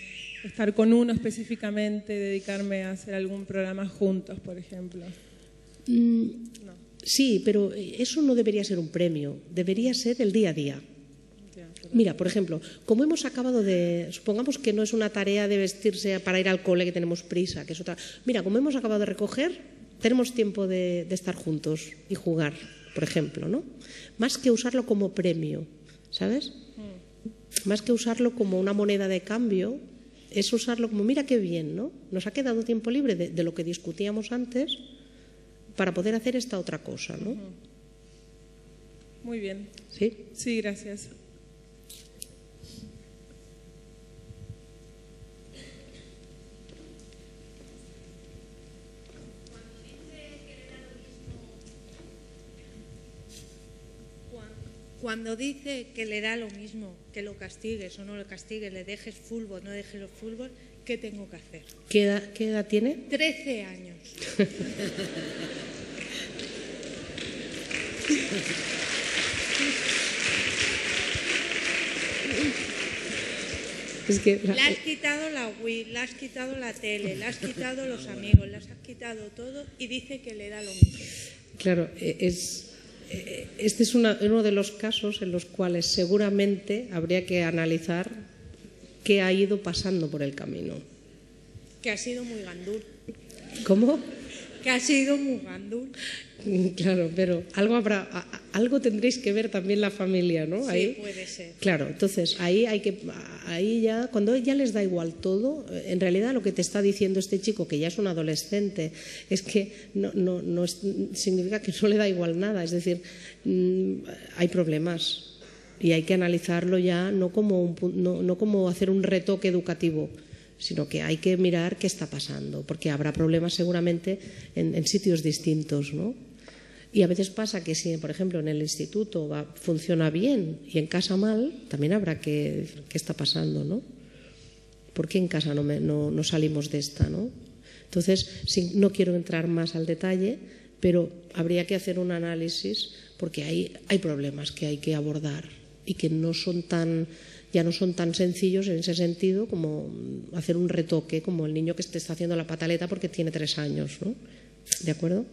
estar con uno específicamente, dedicarme a hacer algún programa juntos, por ejemplo. No. Sí, pero eso no debería ser un premio, debería ser el día a día. Mira, por ejemplo, como hemos acabado supongamos que no es una tarea de vestirse para ir al cole, que tenemos prisa, que es otra. Mira, como hemos acabado de recoger, tenemos tiempo de estar juntos y jugar, por ejemplo, ¿no? Más que usarlo como premio, ¿sabes? Más que usarlo como una moneda de cambio, es usarlo como, mira qué bien, ¿no? Nos ha quedado tiempo libre de lo que discutíamos antes para poder hacer esta otra cosa, ¿no? Muy bien. ¿Sí? Sí, gracias. Cuando dice que le da lo mismo, que lo castigues o no lo castigues, le dejes fútbol, no dejes fútbol, ¿qué tengo que hacer? ¿Qué edad tiene? 13 años. Es que le has quitado la Wii, le has quitado la tele, le has quitado los amigos, le has quitado todo y dice que le da lo mismo. Claro, este es uno de los casos en los cuales seguramente habría que analizar qué ha ido pasando por el camino. Que ha sido muy gandul. ¿Cómo? Que ha sido muy gandul. Claro, pero algo tendréis que ver también la familia, ¿no? Sí, ahí, puede ser. Claro, entonces ahí ya, cuando ya les da igual todo, en realidad lo que te está diciendo este chico, que ya es un adolescente, es que no significa que no le da igual nada, es decir, hay problemas y hay que analizarlo ya no como hacer un retoque educativo, sino que hay que mirar qué está pasando, porque habrá problemas seguramente en sitios distintos, ¿no? Y a veces pasa que si, por ejemplo, en el instituto funciona bien y en casa mal, también habrá que qué está pasando, ¿no? ¿Por qué en casa no salimos de esta, ¿no? Entonces, sí, no quiero entrar más al detalle, pero habría que hacer un análisis porque hay problemas que hay que abordar y que ya no son tan sencillos en ese sentido como hacer un retoque, como el niño que te está haciendo la pataleta porque tiene 3 años, ¿no? ¿De acuerdo?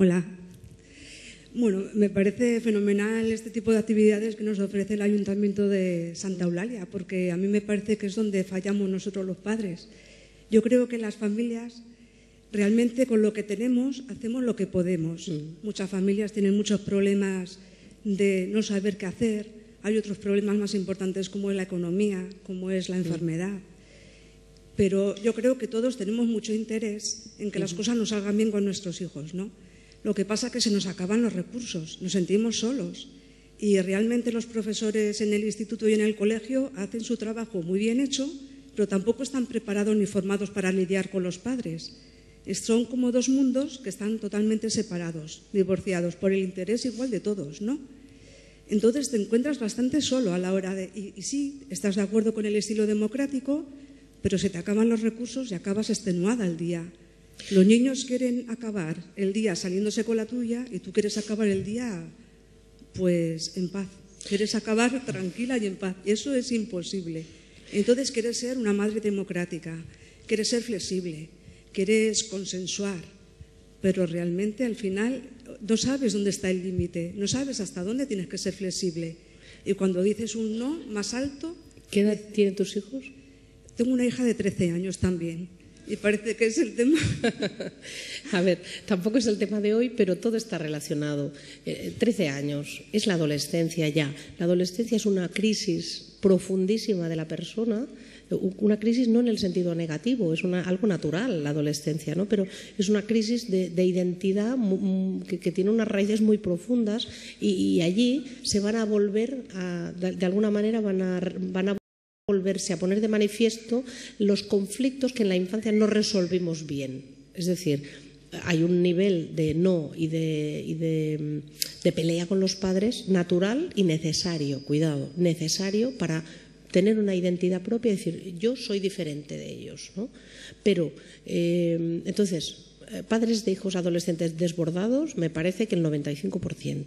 Hola. Bueno, me parece fenomenal este tipo de actividades que nos ofrece el Ayuntamiento de Santa Eulalia, porque a mí me parece que es donde fallamos nosotros los padres. Yo creo que las familias realmente con lo que tenemos hacemos lo que podemos. Muchas familias tienen muchos problemas de no saber qué hacer. Hay otros problemas más importantes como es la economía, como es la enfermedad. Pero yo creo que todos tenemos mucho interés en que las cosas nos salgan bien con nuestros hijos, ¿no? Lo que pasa es que se nos acaban los recursos, nos sentimos solos. Y realmente los profesores en el instituto y en el colegio hacen su trabajo muy bien hecho, pero tampoco están preparados ni formados para lidiar con los padres. Son como dos mundos que están totalmente separados, divorciados, por el interés igual de todos, ¿no? Entonces te encuentras bastante solo a la hora de... Y sí, estás de acuerdo con el estilo democrático, pero se te acaban los recursos y acabas extenuada el día. Los niños quieren acabar el día saliéndose con la tuya y tú quieres acabar el día, pues, en paz. Quieres acabar tranquila y en paz. Eso es imposible. Entonces quieres ser una madre democrática, quieres ser flexible, quieres consensuar, pero realmente al final no sabes dónde está el límite, no sabes hasta dónde tienes que ser flexible. Y cuando dices un no más alto... ¿Qué edad tienen tus hijos? Tengo una hija de 13 años también. Y parece que es el tema. A ver, tampoco es el tema de hoy, pero todo está relacionado. 13 años, es la adolescencia ya. La adolescencia es una crisis profundísima de la persona, una crisis no en el sentido negativo, es algo natural la adolescencia, ¿no? Pero es una crisis de identidad que tiene unas raíces muy profundas y allí se van a volver, de alguna manera van a volverse a poner de manifiesto los conflictos que en la infancia no resolvimos bien. Es decir, hay un nivel de no y de pelea con los padres natural y necesario, cuidado, necesario para tener una identidad propia y decir, yo soy diferente de ellos, ¿no? Pero, entonces, padres de hijos adolescentes desbordados, me parece que el 95%.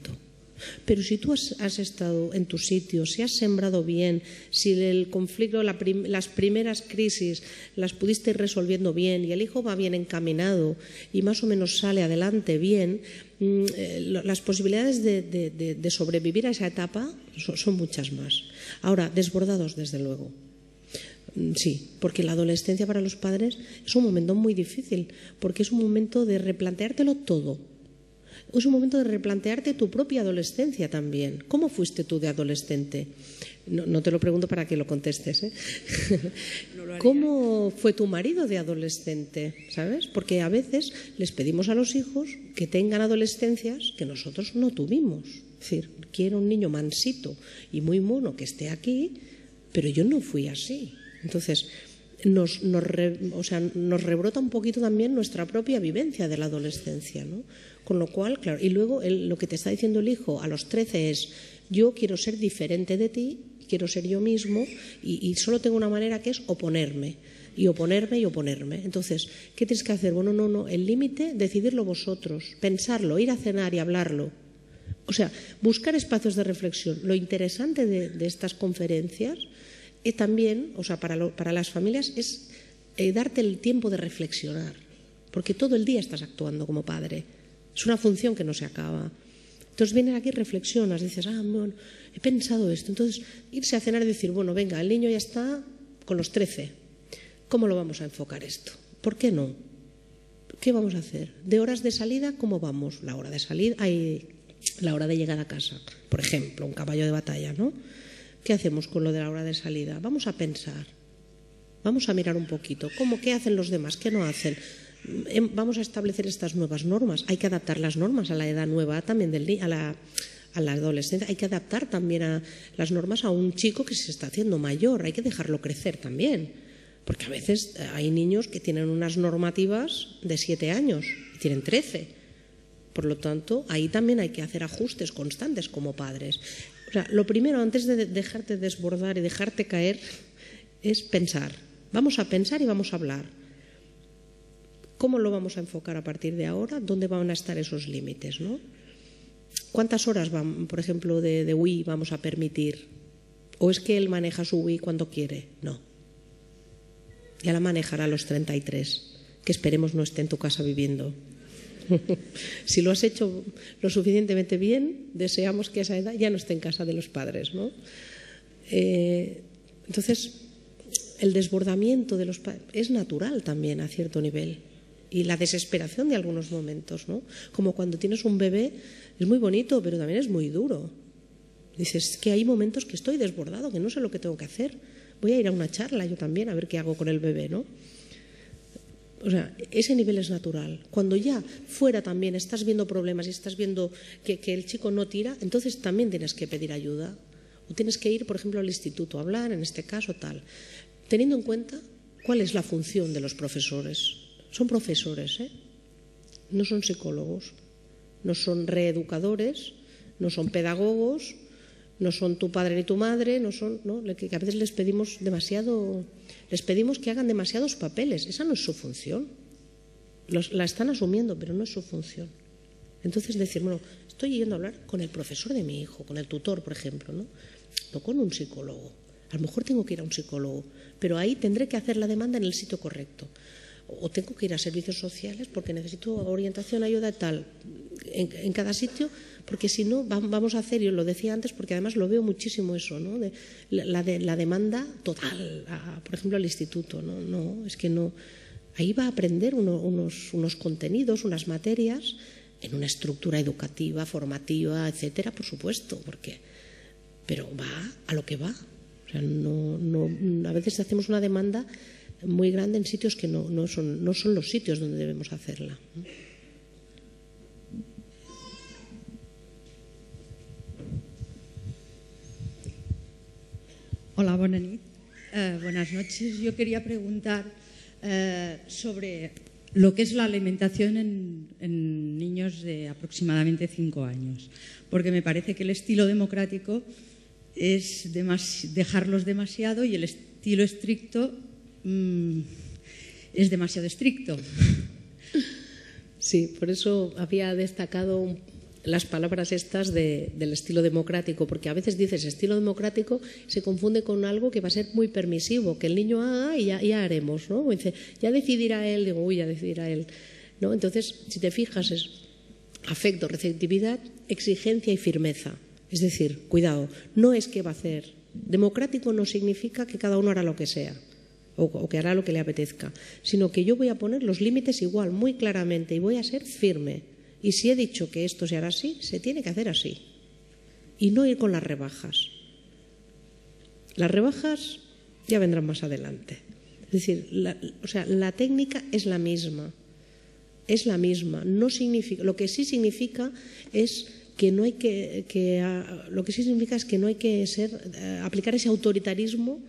Pero si tú has estado en tu sitio, si has sembrado bien, si el conflicto, las primeras crisis las pudiste ir resolviendo bien y el hijo va bien encaminado y más o menos sale adelante bien, las posibilidades de sobrevivir a esa etapa son muchas más. Ahora, desbordados desde luego. Sí, porque la adolescencia para los padres es un momento muy difícil, porque es un momento de replanteártelo todo. Es un momento de replantearte tu propia adolescencia también. ¿Cómo fuiste tú de adolescente? No te lo pregunto para que lo contestes, ¿eh? No ¿Cómo fue tu marido de adolescente? ¿Sabes? Porque a veces les pedimos a los hijos que tengan adolescencias que nosotros no tuvimos. Es decir, quiero un niño mansito y muy mono que esté aquí, pero yo no fui así. Entonces, nos rebrota un poquito también nuestra propia vivencia de la adolescencia, ¿no? Con lo cual, claro, y luego lo que te está diciendo el hijo a los 13 es, yo quiero ser diferente de ti, quiero ser yo mismo y solo tengo una manera que es oponerme. Y oponerme y oponerme. Entonces, ¿qué tienes que hacer? Bueno, no, el límite, decidirlo vosotros, pensarlo, ir a cenar y hablarlo. O sea, buscar espacios de reflexión. Lo interesante de estas conferencias también, o sea, para las familias es darte el tiempo de reflexionar, porque todo el día estás actuando como padre. Es una función que no se acaba. Entonces vienes aquí y reflexionas, dices, bueno, he pensado esto. Entonces, irse a cenar y decir, bueno, venga, el niño ya está con los 13. ¿Cómo lo vamos a enfocar esto? ¿Por qué no? ¿Qué vamos a hacer? ¿De horas de salida cómo vamos? La hora de salida, la hora de llegar a casa, por ejemplo, un caballo de batalla, ¿no? ¿Qué hacemos con lo de la hora de salida? Vamos a pensar, vamos a mirar un poquito, ¿qué hacen los demás? ¿Qué no hacen? Vamos a establecer estas nuevas normas. Hay que adaptar las normas a la edad nueva también a la adolescencia. Hay que adaptar también a las normas a un chico que se está haciendo mayor. Hay que dejarlo crecer también. Porque a veces hay niños que tienen unas normativas de 7 años y tienen 13. Por lo tanto, ahí también hay que hacer ajustes constantes como padres. O sea, lo primero, antes de dejarte desbordar y dejarte caer, es pensar. Vamos a pensar y vamos a hablar. ¿Cómo lo vamos a enfocar a partir de ahora? ¿Dónde van a estar esos límites, ¿no? ¿Cuántas horas, por ejemplo, de Wii vamos a permitir? ¿O es que él maneja su Wii cuando quiere? No. Ya la manejará a los 33, que esperemos no esté en tu casa viviendo. Si lo has hecho lo suficientemente bien, deseamos que a esa edad ya no esté en casa de los padres, ¿no? Entonces, el desbordamiento de los padres es natural también a cierto nivel. y la desesperación de algunos momentos, ¿no? Como cuando tienes un bebé, es muy bonito, pero también es muy duro. Dices que hay momentos que estoy desbordado, que no sé lo que tengo que hacer. Voy a ir a una charla yo también a ver qué hago con el bebé, ¿no? O sea, ese nivel es natural. Cuando ya fuera también estás viendo problemas y estás viendo que el chico no tira, entonces también tienes que pedir ayuda. O tienes que ir, por ejemplo, al instituto a hablar, en este caso, tal. Teniendo en cuenta cuál es la función de los profesores. Son profesores, ¿eh? No son psicólogos, no son reeducadores, no son pedagogos, no son tu padre ni tu madre, no son, ¿no? Que a veces les pedimos que hagan demasiados papeles. Esa no es su función. La están asumiendo, pero no es su función. Entonces decir, bueno, estoy yendo a hablar con el profesor de mi hijo, con el tutor, por ejemplo, ¿no? No con un psicólogo. A lo mejor tengo que ir a un psicólogo, pero ahí tendré que hacer la demanda en el sitio correcto. O tengo que ir a servicios sociales porque necesito orientación, ayuda, tal, en cada sitio, porque si no vamos a hacer, yo lo decía antes, porque además lo veo muchísimo eso, ¿no? La demanda total, por ejemplo, al instituto, ¿no? No, es que no. Ahí va a aprender unos contenidos, unas materias, en una estructura educativa, formativa, etcétera, por supuesto, pero va a lo que va. O sea, a veces hacemos una demanda muy grande en sitios que no son los sitios donde debemos hacerla. Hola, buenas noches. Yo quería preguntar sobre lo que es la alimentación en niños de aproximadamente 5 años, porque me parece que el estilo democrático es dejarlos demasiado y el estilo estricto es demasiado estricto. Sí, por eso había destacado las palabras estas del estilo democrático, porque a veces dices estilo democrático, se confunde con algo que va a ser muy permisivo, que el niño haga y ya haremos, ¿no? O dice, ya decidirá él, digo, uy, ya decidirá él, ¿no? Entonces, si te fijas, es afecto, receptividad, exigencia y firmeza. Es decir, cuidado, no es que va a hacer. Democrático no significa que cada uno hará lo que sea o que hará lo que le apetezca, sino que yo voy a poner los límites igual, muy claramente, y voy a ser firme. Y si he dicho que esto se hará así, se tiene que hacer así. Y no ir con las rebajas. Las rebajas ya vendrán más adelante. Es decir, la técnica es la misma. Es la misma. No significa, lo que sí significa es que no hay lo que sí significa es que no hay que aplicar ese autoritarismo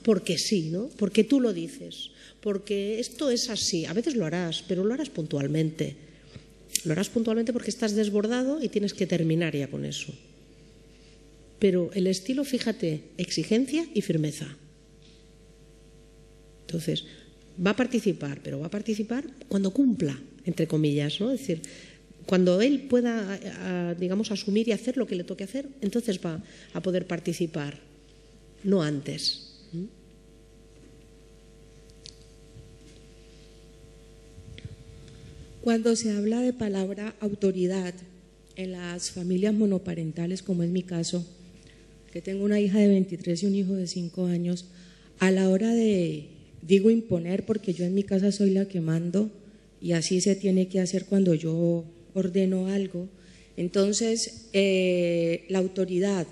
porque sí, ¿no? Porque tú lo dices, porque esto es así. A veces lo harás, pero lo harás puntualmente. Lo harás puntualmente porque estás desbordado y tienes que terminar ya con eso. Pero el estilo, fíjate, exigencia y firmeza. Entonces, va a participar, pero va a participar cuando cumpla, entre comillas, ¿no? Es decir, cuando él pueda, digamos, asumir y hacer lo que le toque hacer, entonces va a poder participar, no antes. Cuando se habla de palabra autoridad en las familias monoparentales, como es mi caso, que tengo una hija de 23 y un hijo de 5 años, a la hora digo imponer porque yo en mi casa soy la que mando y así se tiene que hacer cuando yo ordeno algo. Entonces, la autoridad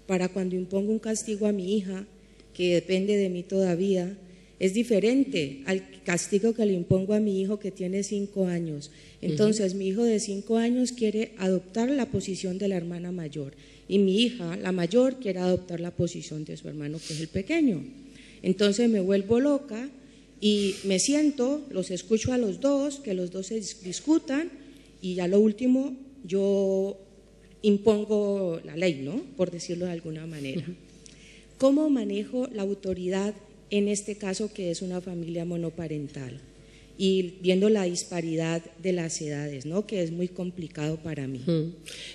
para cuando impongo un castigo a mi hija, que depende de mí todavía, es diferente al castigo que le impongo a mi hijo que tiene 5 años. Entonces, mi hijo de 5 años quiere adoptar la posición de la hermana mayor y mi hija, la mayor, quiere adoptar la posición de su hermano, que es el pequeño. Entonces, me vuelvo loca y me siento, los escucho a los dos, que los dos se discutan y a lo último yo impongo la ley, ¿no? Por decirlo de alguna manera. ¿Cómo manejo la autoridad en este caso que es una familia monoparental? Y viendo la disparidad de las edades, ¿no? Que es muy complicado para mí.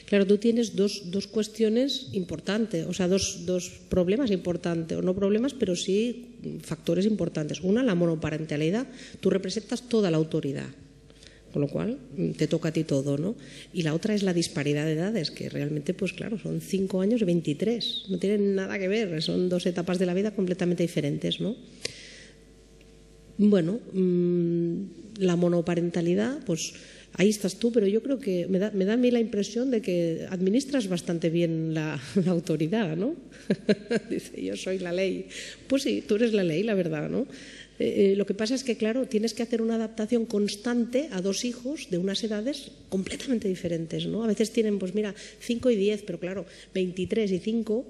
Claro, tú tienes dos cuestiones importantes, o sea, dos problemas importantes, o no problemas, pero sí factores importantes. Una, la monoparentalidad. Tú representas toda la autoridad, con lo cual te toca a ti todo, ¿no? Y la otra es la disparidad de edades, que realmente, pues claro, son 5 años y 23, no tienen nada que ver, son 2 etapas de la vida completamente diferentes, ¿no? Bueno, la monoparentalidad, pues ahí estás tú, pero yo creo que me da a mí la impresión de que administras bastante bien la autoridad, ¿no? Dice, yo soy la ley. Pues sí, tú eres la ley, la verdad, ¿no? Lo que pasa es que, claro, tienes que hacer una adaptación constante a dos hijos de unas edades completamente diferentes, ¿no? A veces tienen, pues mira, 5 y 10, pero claro, 23 y 5,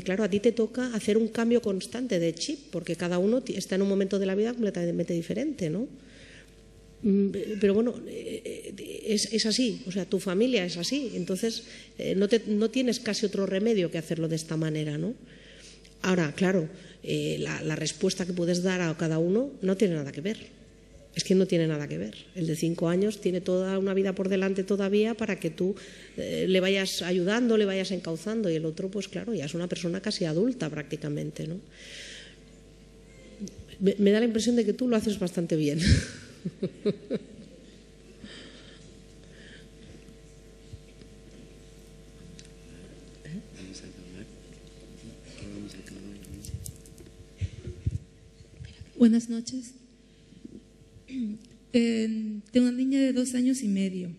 claro, a ti te toca hacer un cambio constante de chip, porque cada uno está en un momento de la vida completamente diferente, ¿no? Pero bueno, es así, o sea, tu familia es así, entonces no tienes casi otro remedio que hacerlo de esta manera, ¿no? Ahora, claro, la respuesta que puedes dar a cada uno no tiene nada que ver, es que no tiene nada que ver. El de 5 años tiene toda una vida por delante todavía para que tú le vayas ayudando, le vayas encauzando, y el otro, pues claro, ya es una persona casi adulta prácticamente, ¿no? Me da la impresión de que tú lo haces bastante bien. Buenas noches. Tengo una niña de 2 años y medio.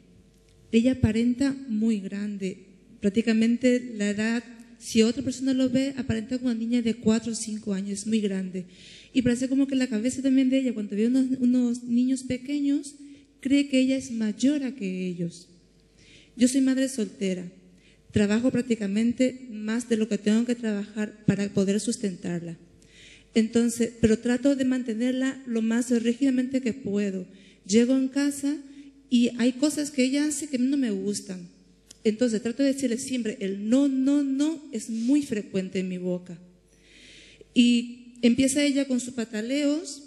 Ella aparenta muy grande. Prácticamente la edad, si otra persona lo ve, aparenta como una niña de 4 o 5 años. Es muy grande. Y parece como que la cabeza también de ella, cuando ve unos niños pequeños, cree que ella es mayor a que ellos. Yo soy madre soltera. Trabajo prácticamente más de lo que tengo que trabajar para poder sustentarla. Entonces, pero trato de mantenerla lo más rígidamente que puedo. Llego en casa y hay cosas que ella hace que a mí no me gustan. Entonces trato de decirle siempre, el no, no, no es muy frecuente en mi boca. Y empieza ella con sus pataleos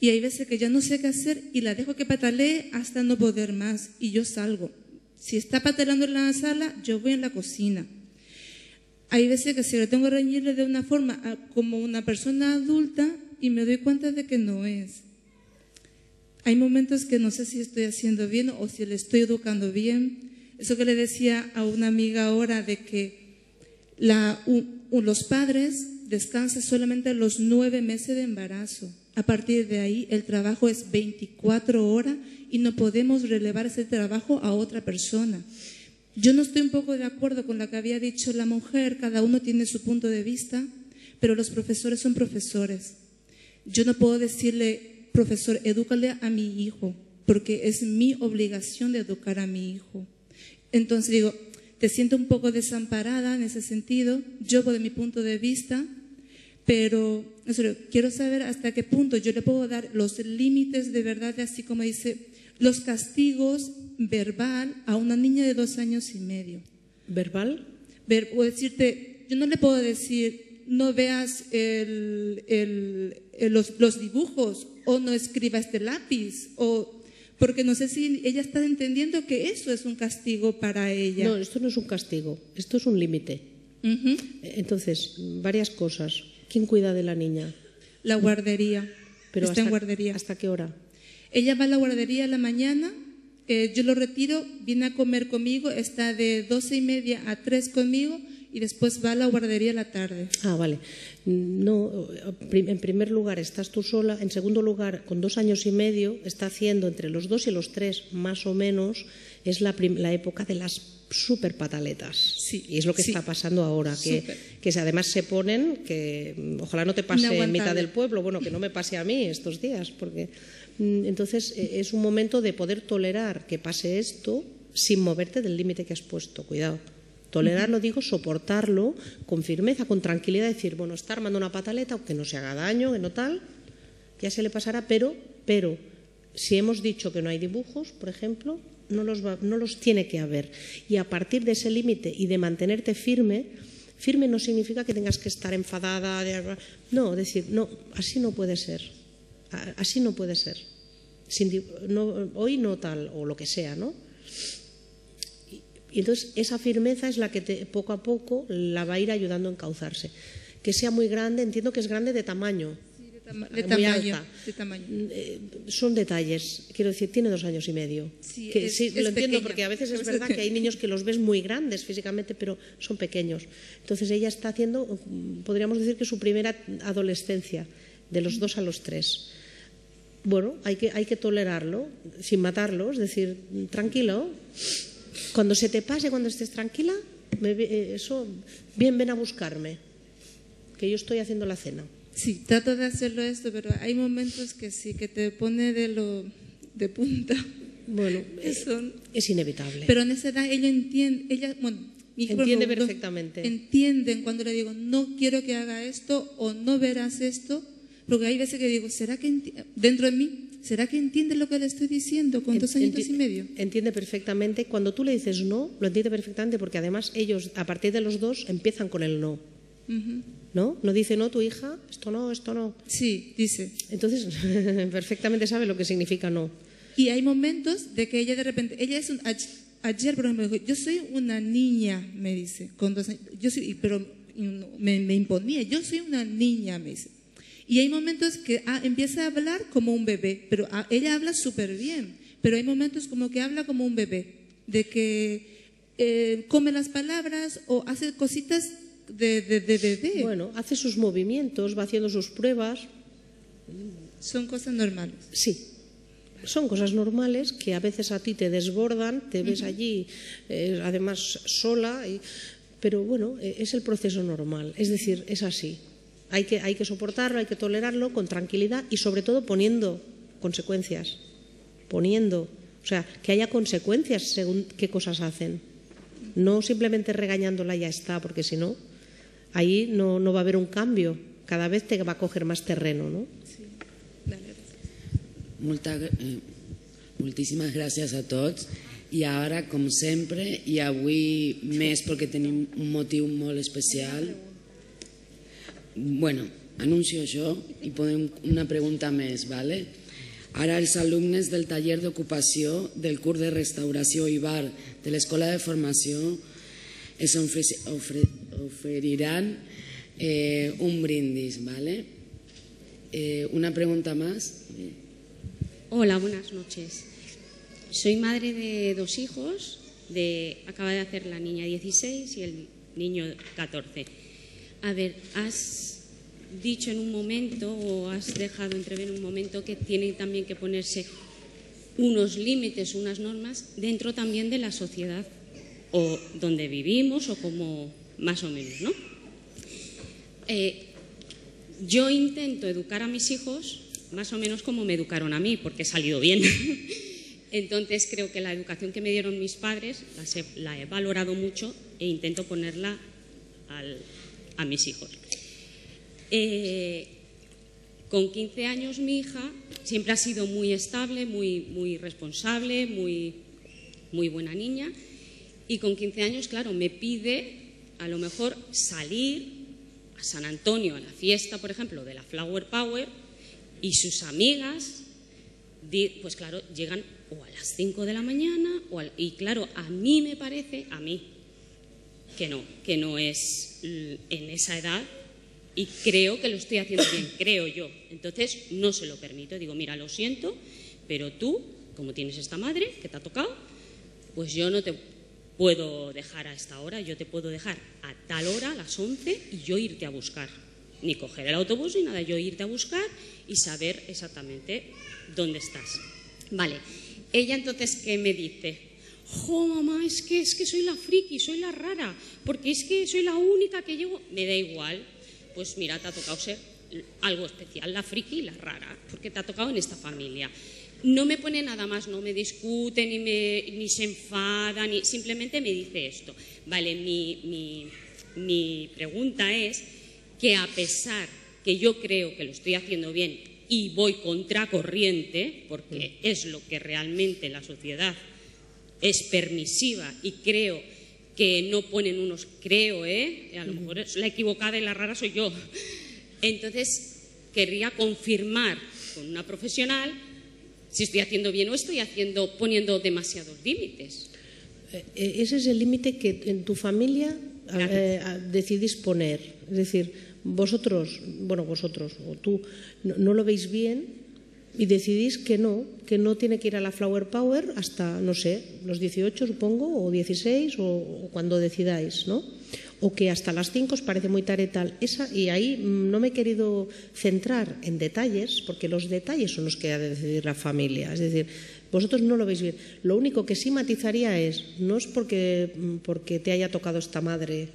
y hay veces que ya no sé qué hacer y la dejo que patalee hasta no poder más y yo salgo. Si está pataleando en la sala, yo voy en la cocina. Hay veces que si le tengo que reñirle de una forma como una persona adulta y me doy cuenta de que no es. Hay momentos que no sé si estoy haciendo bien o si le estoy educando bien. Eso que le decía a una amiga ahora de que los padres descansan solamente los 9 meses de embarazo. A partir de ahí el trabajo es 24 horas y no podemos relevar ese trabajo a otra persona. Yo no estoy un poco de acuerdo con lo que había dicho la mujer, cada uno tiene su punto de vista, pero los profesores son profesores. Yo no puedo decirle, profesor, edúcale a mi hijo, porque es mi obligación de educar a mi hijo. Entonces digo, te siento un poco desamparada en ese sentido, yo de mi punto de vista, pero en serio, quiero saber hasta qué punto yo le puedo dar los límites de verdad, así como dice, los castigos verbal a una niña de 2 años y medio. ¿Verbal? O decirte, yo no le puedo decir, no veas los dibujos o no escribas este lápiz, porque no sé si ella está entendiendo que eso es un castigo para ella. No, esto no es un castigo, esto es un límite. Entonces, varias cosas. ¿Quién cuida de la niña? La guardería. Pero está en guardería. ¿Hasta qué hora? Ella va a la guardería a la mañana. Yo lo retiro, viene a comer conmigo, está de 12:30 a 3 conmigo y después va a la guardería a la tarde. Ah, vale. No, en primer lugar estás tú sola, en segundo lugar con 2 años y medio está haciendo entre los 2 y los 3 más o menos, es la época de las súper pataletas. Sí, y es lo que está pasando ahora, que además se ponen, que ojalá no te pase en mitad del pueblo, bueno, que no me pase a mí estos días, porque entonces es un momento de poder tolerar que pase esto sin moverte del límite que has puesto, cuidado. Tolerarlo, digo, soportarlo con firmeza, con tranquilidad, decir, bueno, está armando una pataleta, aunque no se haga daño, que no tal, ya se le pasará, pero si hemos dicho que no hay dibujos, por ejemplo, no los tiene que haber. Y a partir de ese límite y de mantenerte firme no significa que tengas que estar enfadada, no, decir, no, así no puede ser, así no puede ser, hoy no tal, o lo que sea, ¿no? Y entonces esa firmeza es la que poco a poco la va a ir ayudando a encauzarse. Que sea muy grande, entiendo que es grande de tamaño. De tamaño. Son detalles, quiero decir, tiene 2 años y medio. Sí, lo entiendo, pequeña, porque a veces es verdad que hay niños que los ves muy grandes físicamente, pero son pequeños. Entonces ella está haciendo, podríamos decir que su primera adolescencia, de los 2 a los 3. bueno, hay que tolerarlo, sin matarlo, es decir, tranquilo. Cuando se te pase, cuando estés tranquila, ven a buscarme, que yo estoy haciendo la cena. Sí, trato de hacerlo esto, pero hay momentos que sí, que te pone de punta. Bueno, es inevitable. Pero en esa edad ella entiende, mi hija, entiende perfectamente. Entienden cuando le digo, no quiero que haga esto o no verás esto, porque hay veces que digo, ¿será que dentro de mí, ¿será que entiende lo que le estoy diciendo con 2 añitos y medio? Entiende perfectamente. Cuando tú le dices no, lo entiende perfectamente, porque además ellos, a partir de los 2, empiezan con el no. ¿No? ¿No dice no tu hija? Esto no, esto no. Sí, dice. Entonces, perfectamente sabe lo que significa no. Y hay momentos de que ella de repente, ayer, por ejemplo, dijo, yo soy una niña, me dice, con 2 años, pero me imponía, yo soy una niña, me dice. Y hay momentos que empieza a hablar como un bebé, pero ella habla súper bien, pero hay momentos como que habla como un bebé, de que come las palabras o hace cositas de bebé. Bueno, hace sus movimientos, va haciendo sus pruebas. Son cosas normales. Sí, son cosas normales que a veces a ti te desbordan, te ves allí, además sola, pero bueno, es el proceso normal, es decir, es así. Hay que soportarlo, hay que tolerarlo con tranquilidad y sobre todo poniendo consecuencias, o sea, que haya consecuencias según qué cosas hacen. No simplemente regañándola y ya está, porque si no, ahí no va a haber un cambio, cada vez te va a coger más terreno, ¿no? Sí. Dale. Moltíssimes gràcies a tots. I ara, com sempre, i avui més perquè tenim un motiu molt especial, bueno, anuncio això i podem una pregunta més, ¿vale? Ara els alumnes del taller d'ocupació del curs de restauració i bar de l'Escola de Formació es oferiran un brindis, ¿vale? Una pregunta más. Hola, buenas noches. Soy madre de 2 hijos, acaba de hacer la niña 16 y el niño 14. A ver, has dicho en un momento o has dejado entrever en un momento que tienen también que ponerse unos límites, unas normas dentro también de la sociedad o donde vivimos o como más o menos, ¿no? Yo intento educar a mis hijos más o menos como me educaron a mí, porque he salido bien. Entonces creo que la educación que me dieron mis padres la he valorado mucho e intento ponerla a mis hijos. Con 15 años mi hija siempre ha sido muy estable, muy responsable, muy buena niña, y con 15 años, claro, me pide a lo mejor salir a San Antonio a la fiesta, por ejemplo, de la Flower Power, y sus amigas, pues claro, llegan o a las 5 de la mañana, y claro, a mí me parece, que no es en esa edad, y creo que lo estoy haciendo bien, creo yo. Entonces no se lo permito, digo, mira, lo siento, pero tú, como tienes esta madre que te ha tocado, pues yo no te puedo dejar a esta hora, yo te puedo dejar a tal hora, a las 11, y yo irte a buscar. Ni coger el autobús ni nada, yo irte a buscar y saber exactamente dónde estás. Vale, ella entonces, ¿qué me dice? Jo, mamá, es que soy la friki, soy la rara, porque es que soy la única que llevo. Me da igual, pues mira, te ha tocado ser algo especial, la friki y la rara, porque te ha tocado en esta familia. No me pone nada más, no me discute, ni se enfada, simplemente me dice esto. Vale, mi pregunta es que a pesar que yo creo que lo estoy haciendo bien y voy contracorriente, porque es lo que realmente la sociedad es permisiva y creo que no ponen unos, a lo mejor es la equivocada y la rara soy yo. Entonces, querría confirmar con una profesional si estoy haciendo bien o estoy poniendo demasiados límites. Ese es el límite que en tu familia decidís poner. Es decir, vosotros o tú no lo veis bien y decidís que no tiene que ir a la Flower Power hasta, no sé, los 18 supongo, o 16 o cuando decidáis, ¿no? o que hasta las 5 os parece muy tarde tal. Y ahí no me he querido centrar en detalles, porque los detalles son los que ha de decidir la familia. Es decir, vosotros no lo veis bien. Lo único que sí matizaría no es porque te haya tocado esta madre.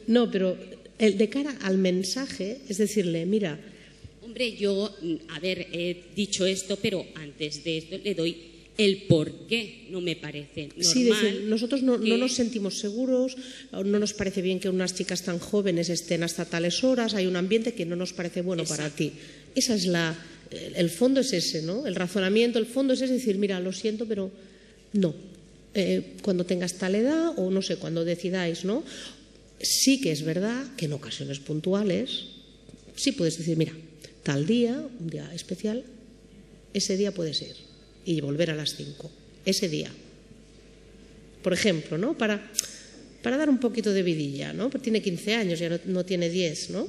No, pero de cara al mensaje, es decirle, mira... Hombre, yo, he dicho esto, pero antes de esto le doy el por qué no me parece normal. Sí, decir, nosotros no nos sentimos seguros, no nos parece bien que unas chicas tan jóvenes estén hasta tales horas, hay un ambiente que no nos parece bueno para ti. Esa es el fondo es ese, ¿no? El razonamiento, el fondo es ese, decir, mira, lo siento, pero no. Cuando tengas tal edad, o no sé, cuando decidáis, ¿no? Sí que es verdad que en ocasiones puntuales sí puedes decir, mira, tal día, un día especial, ese día puedes ir y volver a las 5, ese día. Por ejemplo, ¿no? Para dar un poquito de vidilla, ¿no? Porque tiene 15 años, ya no tiene 10, ¿no?